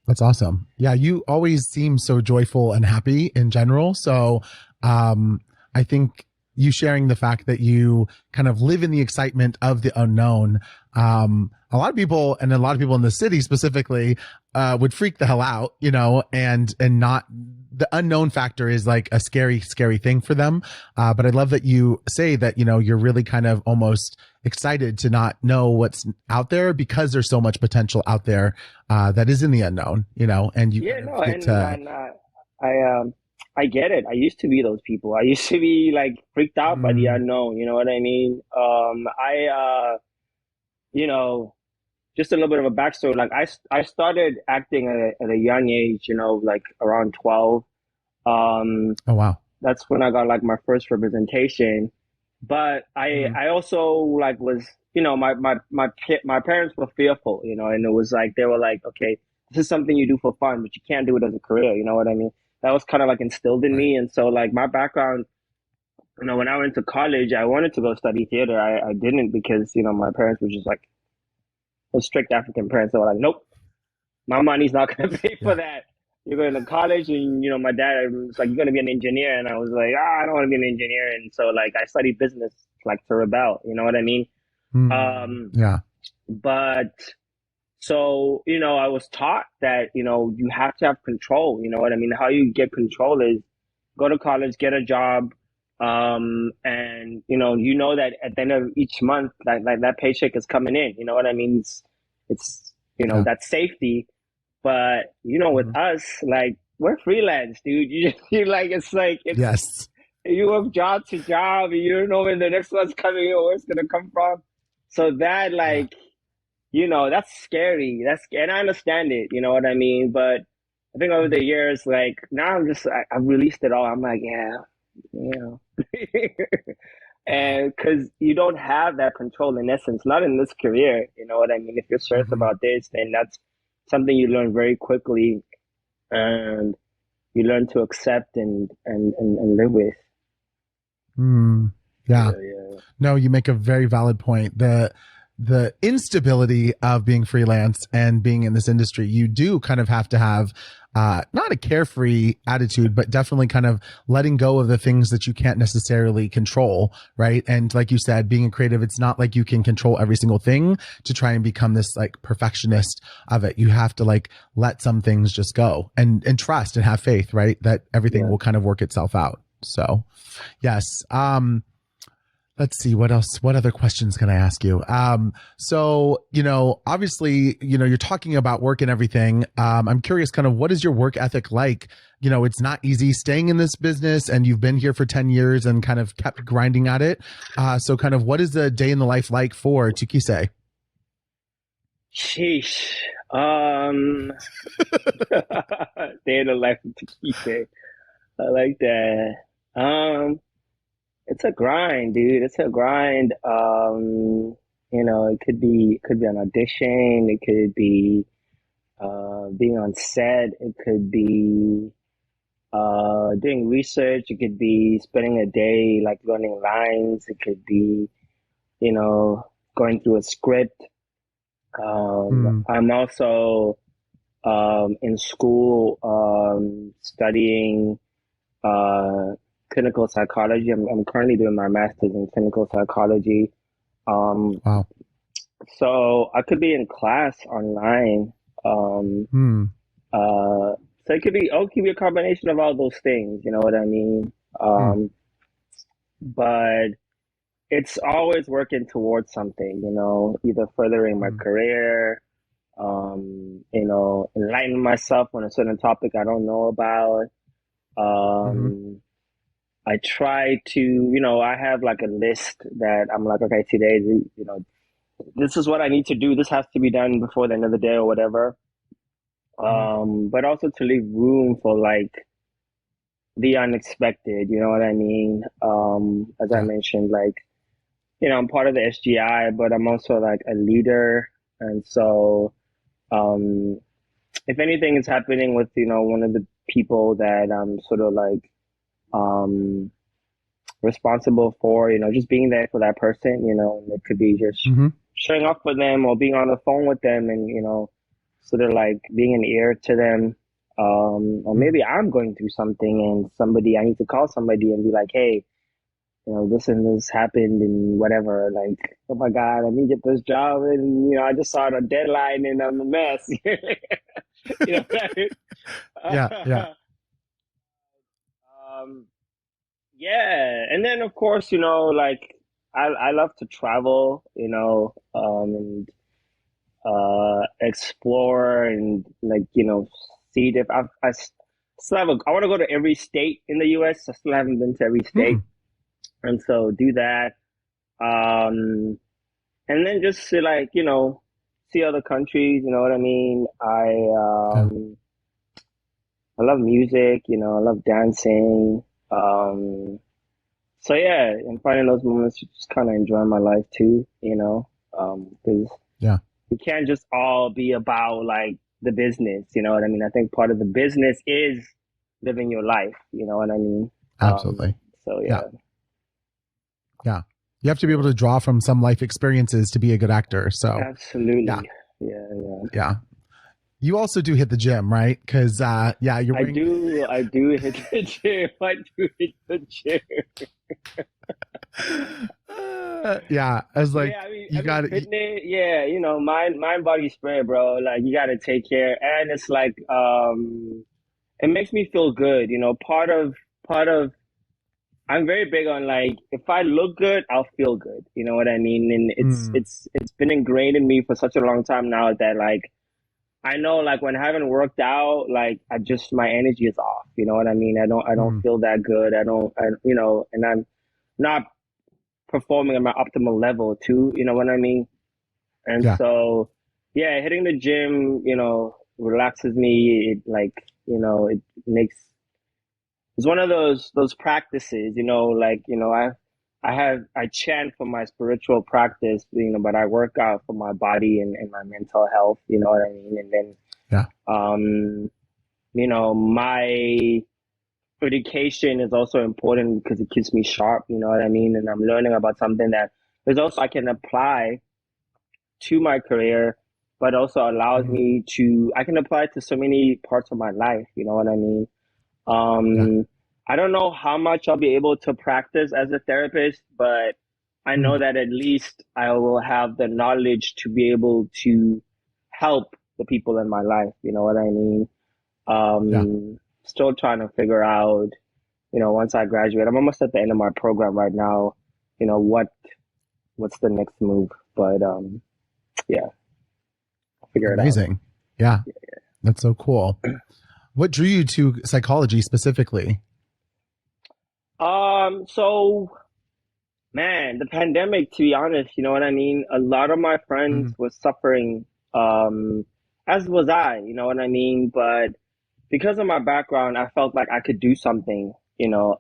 That's awesome. Yeah, you always seem so joyful and happy in general. So I think you sharing the fact that you kind of live in the excitement of the unknown. A lot of people, and a lot of people in the city specifically, would freak the hell out, and not, the unknown factor is like a scary, scary thing for them. But I love that you say that, you're really kind of almost excited to not know what's out there because there's so much potential out there that is in the unknown, and you Yeah, kind no, of get and, to. I get it. I used to be those people. I used to be like freaked out by the Mm, unknown, you know what I mean? You know, just a little bit of a backstory. Like I started acting at a young age, like around 12. Um, oh wow. that's when I got like my first representation. But Mm, I also like was, my parents were fearful, and it was like, they were like, okay, this is something you do for fun, but you can't do it as a career. You know what I mean? That was kind of like instilled in right. me. And so like my background, when I went to college, I wanted to go study theater. I didn't because, my parents were just like, strict African parents. They were like, nope, my money's not going to pay for Yeah. that. You're going to college, and my dad was like, "You're going to be an engineer," and I was like, "Ah, I don't want to be an engineer." And so like I studied business, like to rebel. You know what I mean? Mm, Um, yeah. but so I was taught that you have to have control. You know what I mean? How you get control is go to college, get a job, and that at the end of each month, like that paycheck is coming in. You know what I mean? It's Yeah. that safety. But with Mhm. us, like we're freelance, dude. You like Yes. you have job to job, and you don't know when the next one's coming or where it's gonna come from. So that Yeah. like that's scary. And I understand it. You know what I mean? But I think over Mhm. the years, like now I've released it all. I'm like, yeah, you know. Wow. And because you don't have that control in essence, not in this career, you know what I mean? If you're serious Hmm. about this, then that's something you learn very quickly, and you learn to accept and live with. Mm, yeah. Yeah, yeah. No, you make a very valid point. The instability of being freelance and being in this industry, you do kind of have to have not a carefree attitude, but definitely kind of letting go of the things that you can't necessarily control, right? And like you said, being a creative, it's not like you can control every single thing to try and become this like perfectionist of it. You have to like let some things just go and trust and have faith, right? That everything Yeah. will kind of work itself out. So, yes. Let's see what else. What other questions can I ask you? So obviously, you're talking about work and everything. I'm curious, kind of, what is your work ethic like? It's not easy staying in this business, and you've been here for 10 years and kind of kept grinding at it. So, kind of, what is the day in the life like for Tukise? Sheesh. Day in the life of Tukise. I like that. It's a grind, dude. It's a grind. It could be an audition. It could be being on set. It could be doing research. It could be spending a day like learning lines. It could be, you know, going through a script. Hmm. I'm also in school studying uh, clinical psychology. I'm currently doing my master's in clinical psychology. Um, Wow. so I could be in class online. Um, Hmm. so it could be a combination of all those things. You know what I mean? Hmm. But it's always working towards something. Either furthering my Hmm. career, enlightening myself on a certain topic I don't know about. Hmm. Um, I try to, I have like a list that I'm like, okay, today, this is what I need to do. This has to be done before the end of the day or whatever. Mhm. But also to leave room for like the unexpected, you know what I mean? As I Yeah. mentioned, like, I'm part of the SGI, but I'm also like a leader. And so, um, if anything is happening with, one of the people that I'm sort of like, um, responsible for, just being there for that person, and it could be just Hmm. showing up for them or being on the phone with them and, sort of like being an ear to them. Or maybe I'm going through something and I need to call somebody and be like, hey, this and this happened and whatever. Like, oh my God, I didn't get this job and, I just saw the deadline and I'm a mess. Right? Yeah. Yeah. um, yeah. And then, of course, like I love to travel, and explore and like, see if still I want to go to every state in the US. I still haven't been to every Hmm. state. And so do that. Um, and then just to like, see other countries, you know what I mean? Yeah. I love music, I love dancing. Um, so yeah, and finding those moments to just kind of enjoy my life too, because Yeah. we can't just all be about like the business, you know what I mean? I think part of the business is living your life, you know what I mean? Absolutely. So Yeah. yeah, Yeah. You have to be able to draw from some life experiences to be a good actor. So, yeah. absolutely. Yeah, yeah. Yeah. You also do hit the gym, right? Because, yeah, you're wearing. I do hit the gym. I do hit the gym. Yeah. I was like, Yeah, I mean, you got it. fitness. Yeah, mind, body, spirit, bro. Like you got to take care, and it's like, it makes me feel good. Part of. I'm very big on like, if I look good, I'll feel good. You know what I mean? And Mm, it's been ingrained in me for such a long time now that like, I know like when I haven't worked out, like my energy is off. You know what I mean? I don't mm, feel that good. And I'm not performing at my optimal level too. You know what I mean? And yeah. so, yeah, hitting the gym, relaxes me. It like, it makes, it's one of those practices, like, I chant for my spiritual practice, but I work out for my body and my mental health, you know what I mean? And then, Yeah. um, my education is also important because it keeps me sharp, you know what I mean? And I'm learning about something that is also I can apply to my career, but also allows Mhm. me I can apply it to so many parts of my life, you know what I mean? Yeah. Um, I don't know how much I'll be able to practice as a therapist, but I know Mm, that at least I will have the knowledge to be able to help the people in my life, you know what I mean? yeah. Still trying to figure out, once I graduate, I'm almost at the end of my program right now, what's the next move? But yeah, I'll figure it out. Amazing. Yeah. That's so cool. What drew you to psychology specifically? So man, the pandemic, to be honest, you know what I mean? A lot of my friends Mm, were suffering, um, as was I, you know what I mean? But because of my background, I felt like I could do something,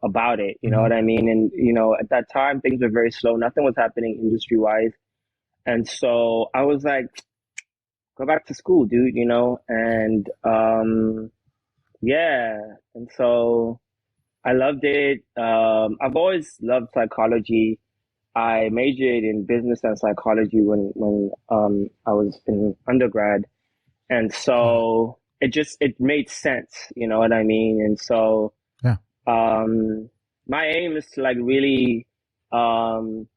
about it, you know mhm. what I mean? And, at that time, things were very slow. Nothing was happening industry wise. And so I was like, go back to school, dude, and, yeah. And so I loved it. I've always loved psychology. I majored in business and psychology when I was in undergrad, and Yeah. so it made sense, you know what I mean? And so Yeah. um, my aim is to like really um,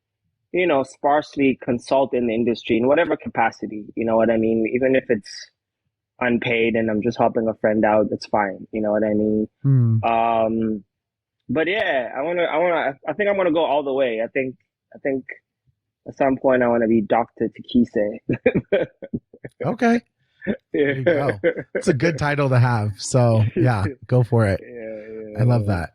sparsely consult in the industry in whatever capacity, you know what I mean? Even if it's unpaid and I'm just helping a friend out, it's fine, you know what I mean? Mm, Um, but yeah, I think I'm gonna go all the way. I think at some point, I want to be Dr. Tukise. okay. Yeah. There you go. It's a good title to have. So yeah, go for it. I love Yeah,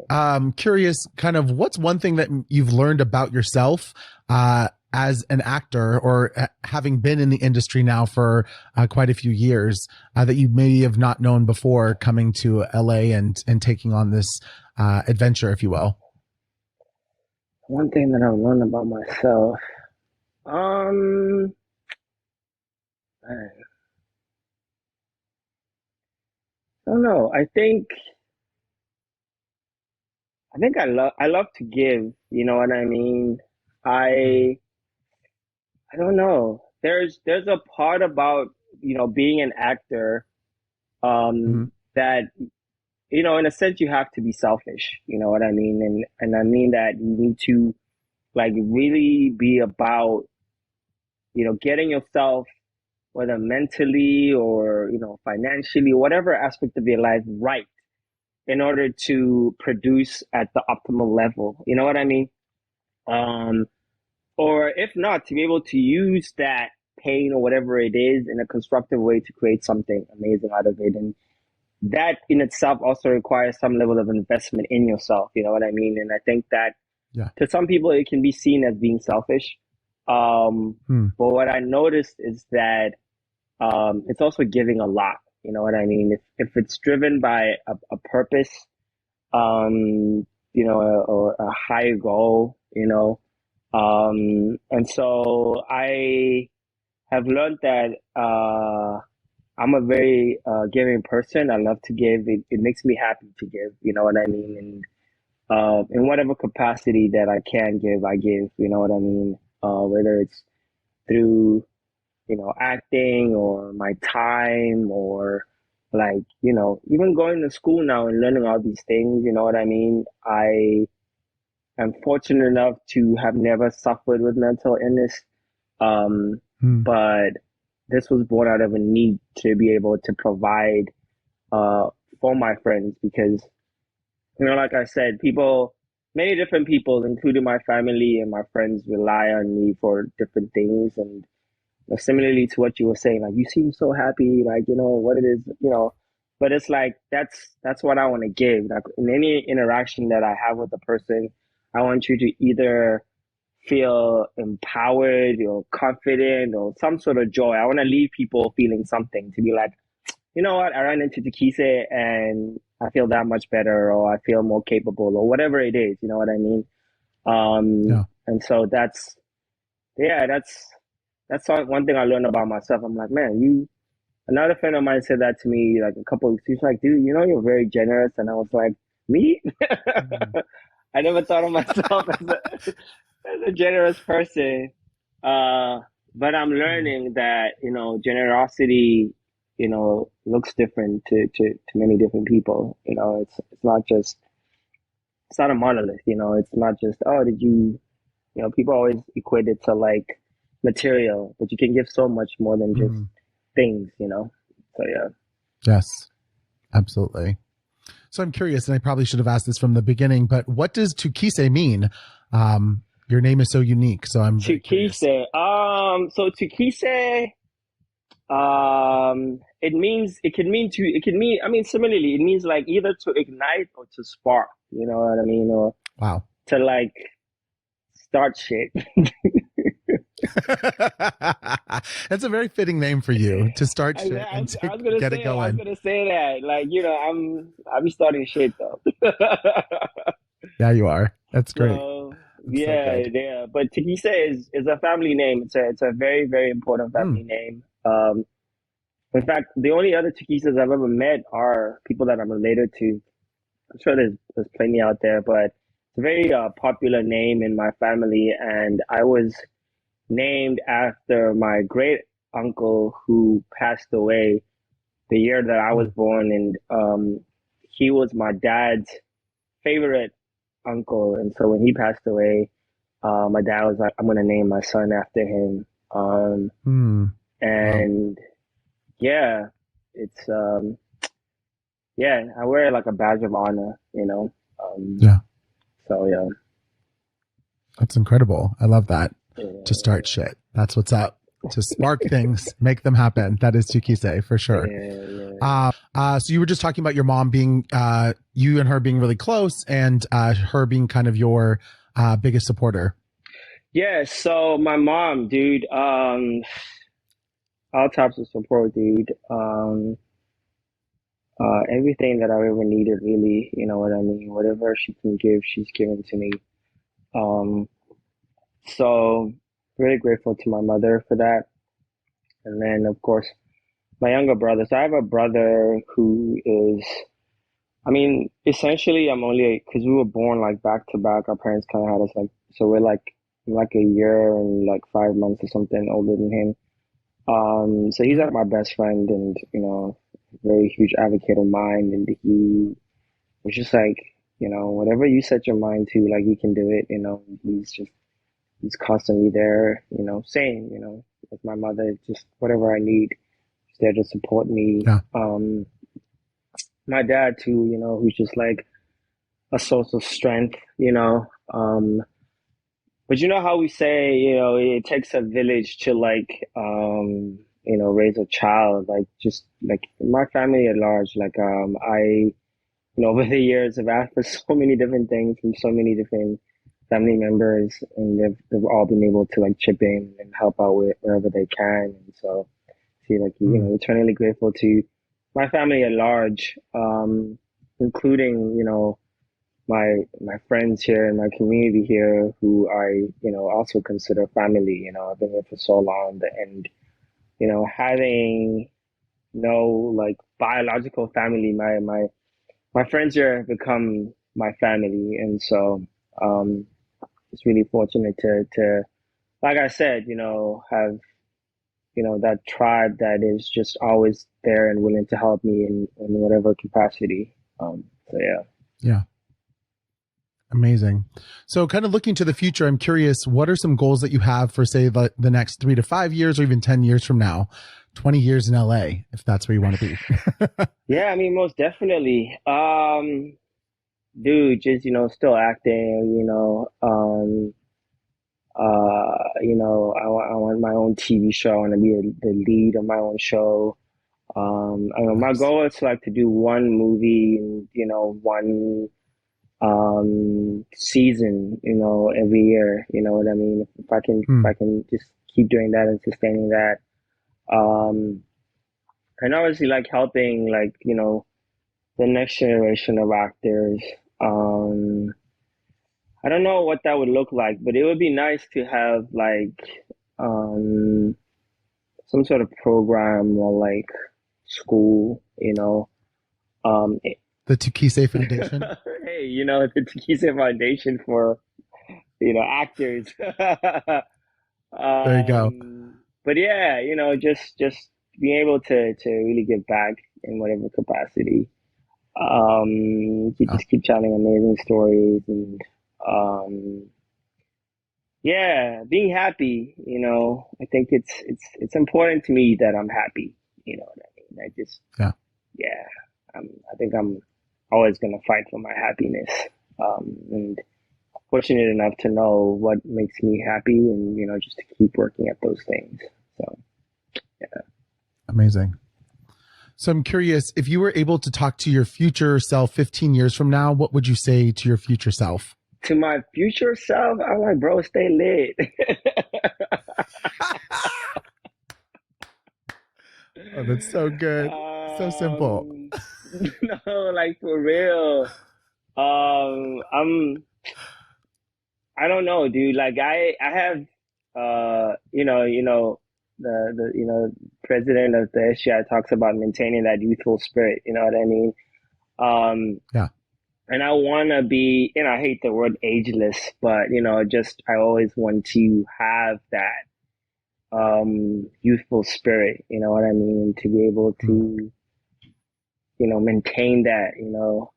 that. Curious, kind of what's one thing that you've learned about yourself as an actor or having been in the industry now for quite a few years that you maybe have not known before coming to LA and taking on this adventure, if you will? One thing that I've learned about myself, man, I don't know. I love to give. You know what I mean? I I don't know. There's a part about being an actor Mhm. that in a sense you have to be selfish. You know what I mean? And I mean that you need to like really be about getting yourself, whether mentally or financially, whatever aspect of your life, right, in order to produce at the optimal level. You know what I mean? Um, or if not, to be able to use that pain or whatever it is in a constructive way to create something amazing out of it. And that in itself also requires some level of investment in yourself. You know what I mean? And I think that Yeah. to some people, it can be seen as being selfish. Hmm. But what I noticed is that it's also giving a lot. You know what I mean? If it's driven by a purpose, or a higher goal, and so I have learned that I'm a very giving person. I love to give. It makes me happy to give. You know what I mean? And in whatever capacity that I can give, I give. You know what I mean? Whether it's through acting or my time or like, even going to school now and learning all these things, you know what I mean? I am fortunate enough to have never suffered with mental illness. Hmm. But this was born out of a need to be able to provide, uh, for my friends because, like I said, many different people, including my family and my friends, rely on me for different things. And similarly to what you were saying, like you seem so happy, like what it is, but it's like that's what I want to give. Like in any interaction that I have with a person, I want you to either feel empowered or confident or some sort of joy. I want to leave people feeling something to be like, you know what, I ran into Tukise and I feel that much better or I feel more capable or whatever it is, you know what I mean? Yeah. And so yeah, that's one thing I learned about myself. I'm like, man, another friend of mine said that to me like a couple of weeks. He's like, dude, you're very generous. And I was like, me? Hmm. I never thought of myself as a generous person. But I'm Hmm. learning that, generosity, looks different to many different people. It's not a monolith, it's not just, oh, people always equate it to like material, but you can give so much more than just Hmm. things. So yeah. Yes, absolutely. So I'm curious, and I probably should have asked this from the beginning, but what does Tukise mean? Your name is so unique, so I'm very curious. Tukise. So Tukise, I mean, similarly, it means like either to ignite or to spark, you know what I mean? Or Wow. to like start shit. That's a very fitting name for you to start I, shit I, and I to was gonna get it say, I was going. gonna say that, like, I'll be starting shit though. Yeah, you are. That's great. So That's so yeah, good. yeah. But Tukise is a family name. It's a very, very important Mm. family name. In fact, the only other Tukises I've ever met are people that I'm related to. I'm sure there's plenty out there, but it's a very popular name in my family, and I was named after my great uncle who passed away the year that I was Mm. born, and he was my dad's favorite uncle, and so when he passed away, my dad was like, "I'm gonna name my son after him," Mm. Wow. and yeah, it's yeah, I wear it like a badge of honor. Um, Yeah, so yeah, that's incredible. I love that. To yeah, start shit. That's what's up. To spark things, make them happen. That is Tukise for sure. yeah, yeah. So you were just talking about your mom being, you and her being really close, and her being kind of your biggest supporter. Yeah, so my mom, dude, all types of support, dude. Everything that I ever needed, really, you know what I mean? Whatever she can give, she's given to me. Um, so really grateful to my mother for that. And then, of course, my younger brother. So I have a brother who is, I mean, essentially, I'm only because we were born like back to back. Our parents kind of had us like, so we're like a year and like 5 months or something older than him. So he's like my best friend and, you know, very huge advocate of mine. And he was just like, you know, whatever you set your mind to, like you can do it, you know. He's constantly there, you know, saying, you know, with my mother, just whatever I need, he's there to support me. Yeah. My dad too, you know, who's just like a source of strength, you know. But you know how we say, you know, it takes a village to like, you know, raise a child. Like just like my family at large, like you know, over the years have asked for so many different things from so many different family members, and they've all been able to like chip in and help out with wherever they can. And so, see, like you Mm. know, eternally grateful to my family at large, including you know my friends here in my community here who I you know also consider family. You know, I've been here for so long, and you know having no like biological family, my friends here have become my family, and so um, it's really fortunate to like I said, you know, have you know that tribe that is just always there and willing to help me in whatever capacity. So yeah. Yeah. Amazing. So, kind of looking to the future, I'm curious, what are some goals that you have for, say, the next 3 to 5 years or even 10 years from now, 20 years in LA, if that's where you want to be? Yeah, I mean, most definitely. Dude, just, you know, still acting, you know, I want my own TV show. I want to be the lead of my own show. I know my Nice. goal is like to do one movie and, you know, one season, you know, every year. You know what I mean? If Hmm. I can just keep doing that and sustaining that. Um, and obviously like helping like, you know, the next generation of actors. Um, I don't know what that would look like, but it would be nice to have like um some sort of program or like school, you know. Um, The Tukise Foundation. hey, you know, the Tukise Foundation for, you know, actors. There you go. But yeah, you know, just being able to really give back in whatever capacity. Yeah. Just keep telling amazing stories and um yeah, being happy, you know, I think it's important to me that I'm happy, you know what I mean? I just Yeah. yeah, I think I'm always gonna fight for my happiness. And fortunate enough to know what makes me happy and, you know, just to keep working at those things. So yeah. Amazing. So, I'm curious, if you were able to talk to your future self 15 years from now, what would you say to your future self? To my future self, I'm like, bro, stay lit. Oh, that's so good. So simple. um, no, like for real. I don't know, dude. Like I have, you know, you know, president of the SGI talks about maintaining that youthful spirit. You know what I mean? Um, Yeah. and I want to be, you know, I hate the word ageless, but you know, just I always want to have that youthful spirit. You know what I mean? To be able Mm. to, you know, maintain that. You know,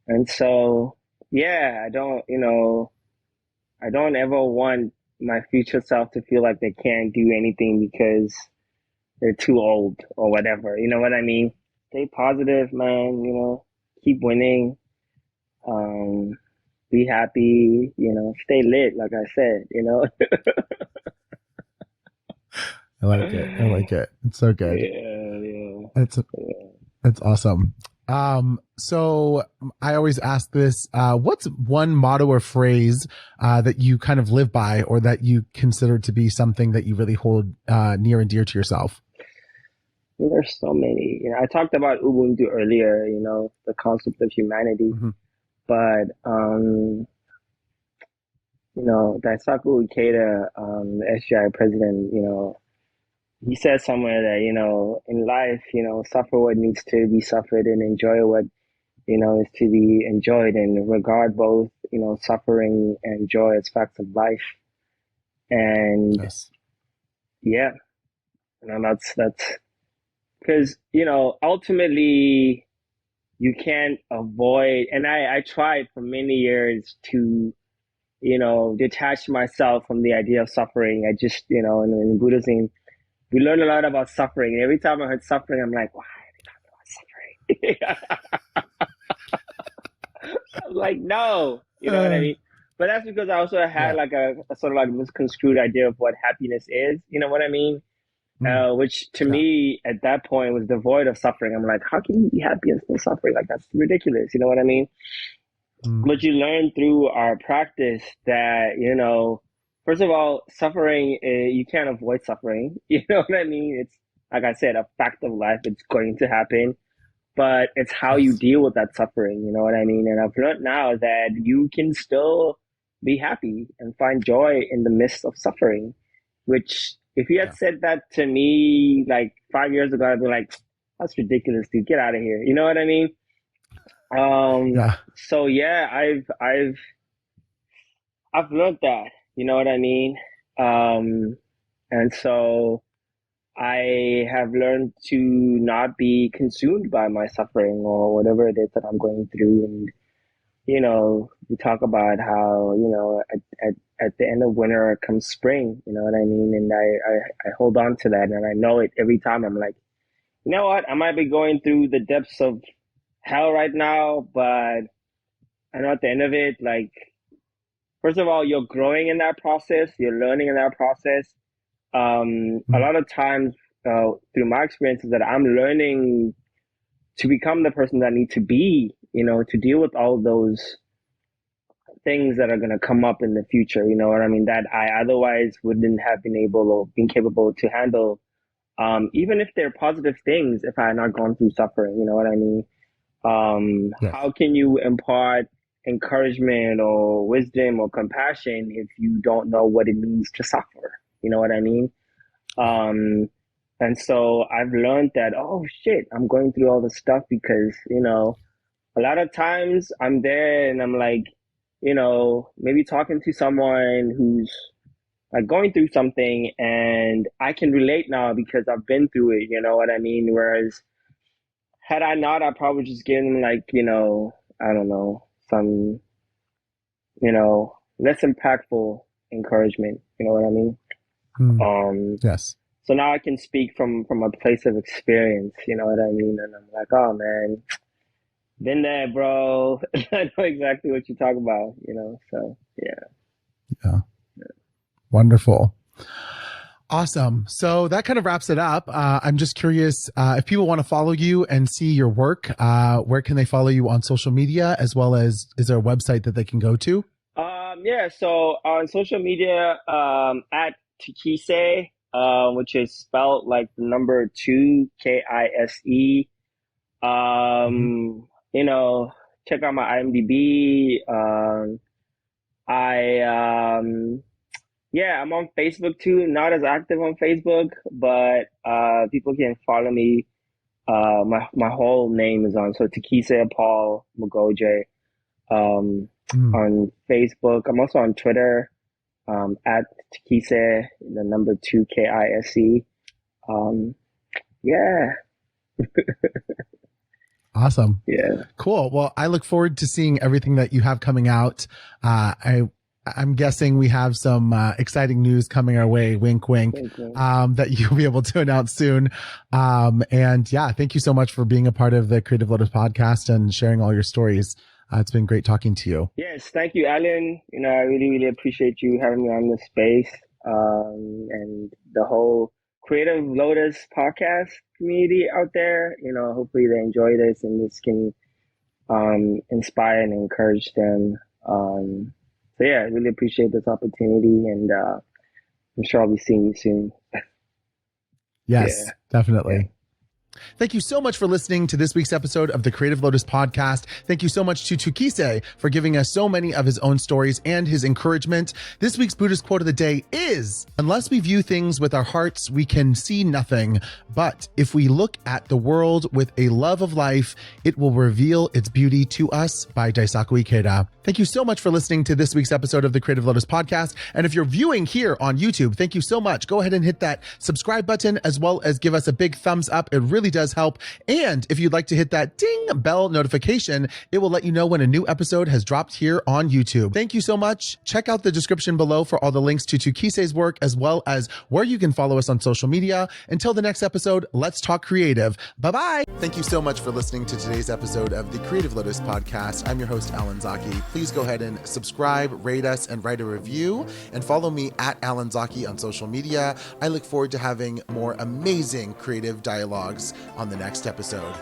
and so yeah, I don't, you know. I don't ever want my future self to feel like they can't do anything because they're too old or whatever. You know what I mean? Stay positive, man. You know, keep winning. Um, be happy. You know, stay lit. Like I said, you know. I like it. I like it. It's so good. Yeah, yeah, It's yeah. That's awesome. So I always ask this, what's one motto or phrase, that you kind of live by or that you consider to be something that you really hold, near and dear to yourself? There's so many. I talked about Ubuntu earlier, the concept of humanity, Hmm. but Daisaku Ikeda, the SGI president, he says somewhere that, in life, suffer what needs to be suffered and enjoy what, is to be enjoyed, and regard both, suffering and joy as facts of life. And Yes. yeah, that's because, ultimately you can't avoid, and I tried for many years to, detach myself from the idea of suffering. I just, in Buddhism, we learn a lot about suffering. Every time I heard suffering, I'm like, why are they talking about suffering? I'm like, no, you know what I Uh, mean? But that's because I also had yeah. like a sort of like misconstrued idea of what happiness is. You know what I mean? Mm, Which to yeah. me at that point was devoid of suffering. I'm like, how can you be happy and still suffering? Like that's ridiculous. You know what I mean? But Mm, you learn through our practice that, first of all, suffering, you can't avoid suffering. You know what I mean? It's, like I said, a fact of life. It's going to happen, but it's how you yes. deal with that suffering. You know what I mean? And I've learned now that you can still be happy and find joy in the midst of suffering, which if you had Yeah. said that to me like 5 years ago, I'd be like, that's ridiculous, dude. Get out of here. You know what I mean? Yeah. So yeah, I've learned that, you know what I mean? Um, and so I have learned to not be consumed by my suffering or whatever it is that I'm going through. And, we talk about how, at the end of winter comes spring, you know what I mean? And I hold on to that, and I know it every time. I'm like, you know what? I might be going through the depths of hell right now, but I know at the end of it, like, first of all, you're growing in that process, you're learning in that process. A Mm, lot of times, through my experiences, that I'm learning to become the person that I need to be, to deal with all those things that are going to come up in the future. You know what I mean? That I otherwise wouldn't have been able or been capable to handle. Even if they're positive things, if I had not gone through suffering, you know what I mean? yes. How can you impart encouragement or wisdom or compassion if you don't know what it means to suffer? You know what I mean? Yeah. Um, and so I've learned that, oh shit, I'm going through all this stuff because, a lot of times I'm there and I'm like, maybe talking to someone who's like going through something, and I can relate now because I've been through it, you know what I mean? Whereas had I not, I'd probably just give them like, I don't know, some, less impactful encouragement, you know what I mean? Mm, Um, yes. so now I can speak from a place of experience, you know what I mean? And I'm like, oh man, been there, bro. I know exactly what you talk about, so yeah. Yeah. Wonderful. Awesome. So that kind of wraps it up. I'm just curious, if people want to follow you and see your work, where can they follow you on social media, as well as is there a website that they can go to? Yeah, so on social media, at Tukise, which is spelled like the number two, Kise. Mhm. Check out my IMDb. I Yeah, I'm on Facebook too. Not as active on Facebook, but people can follow me. My whole name is on, so Tukise Paul Mugoje, um Mm. on Facebook. I'm also on Twitter, at Tukise, the number two, Kise. Um, yeah, Awesome. yeah. Cool. Well, I look forward to seeing everything that you have coming out. I'm guessing we have some exciting news coming our way. Wink, wink. Thank you. That you'll be able to announce soon. And yeah, thank you so much for being a part of the Creative Lotus podcast and sharing all your stories. It's been great talking to you. Yes, thank you, Alan. I really, really appreciate you having me on this space, and the whole Creative Lotus Podcast community out there. Hopefully they enjoy this and this can inspire and encourage them. So yeah, I really appreciate this opportunity, and I'm sure I'll be seeing you soon. Yes, Yeah. definitely. Yeah. Thank you so much for listening to this week's episode of the Creative Lotus Podcast. Thank you so much to Tukise for giving us so many of his own stories and his encouragement. This week's Buddhist quote of the day is, "Unless we view things with our hearts, we can see nothing. But if we look at the world with a love of life, it will reveal its beauty to us," by Daisaku Ikeda. Thank you so much for listening to this week's episode of the Creative Lotus Podcast. And if you're viewing here on YouTube, thank you so much. Go ahead and hit that subscribe button, as well as give us a big thumbs up. It really does help. And if you'd like to hit that ding bell notification, it will let you know when a new episode has dropped here on YouTube. Thank you so much. Check out the description below for all the links to Tukise's work, as well as where you can follow us on social media. Until the next episode, let's talk creative. Bye-bye. Thank you so much for listening to today's episode of the Creative Lotus Podcast. I'm your host, Alan Zaki. Please go ahead and subscribe, rate us, and write a review, and follow me at Alan Zaki on social media. I look forward to having more amazing creative dialogues on the next episode.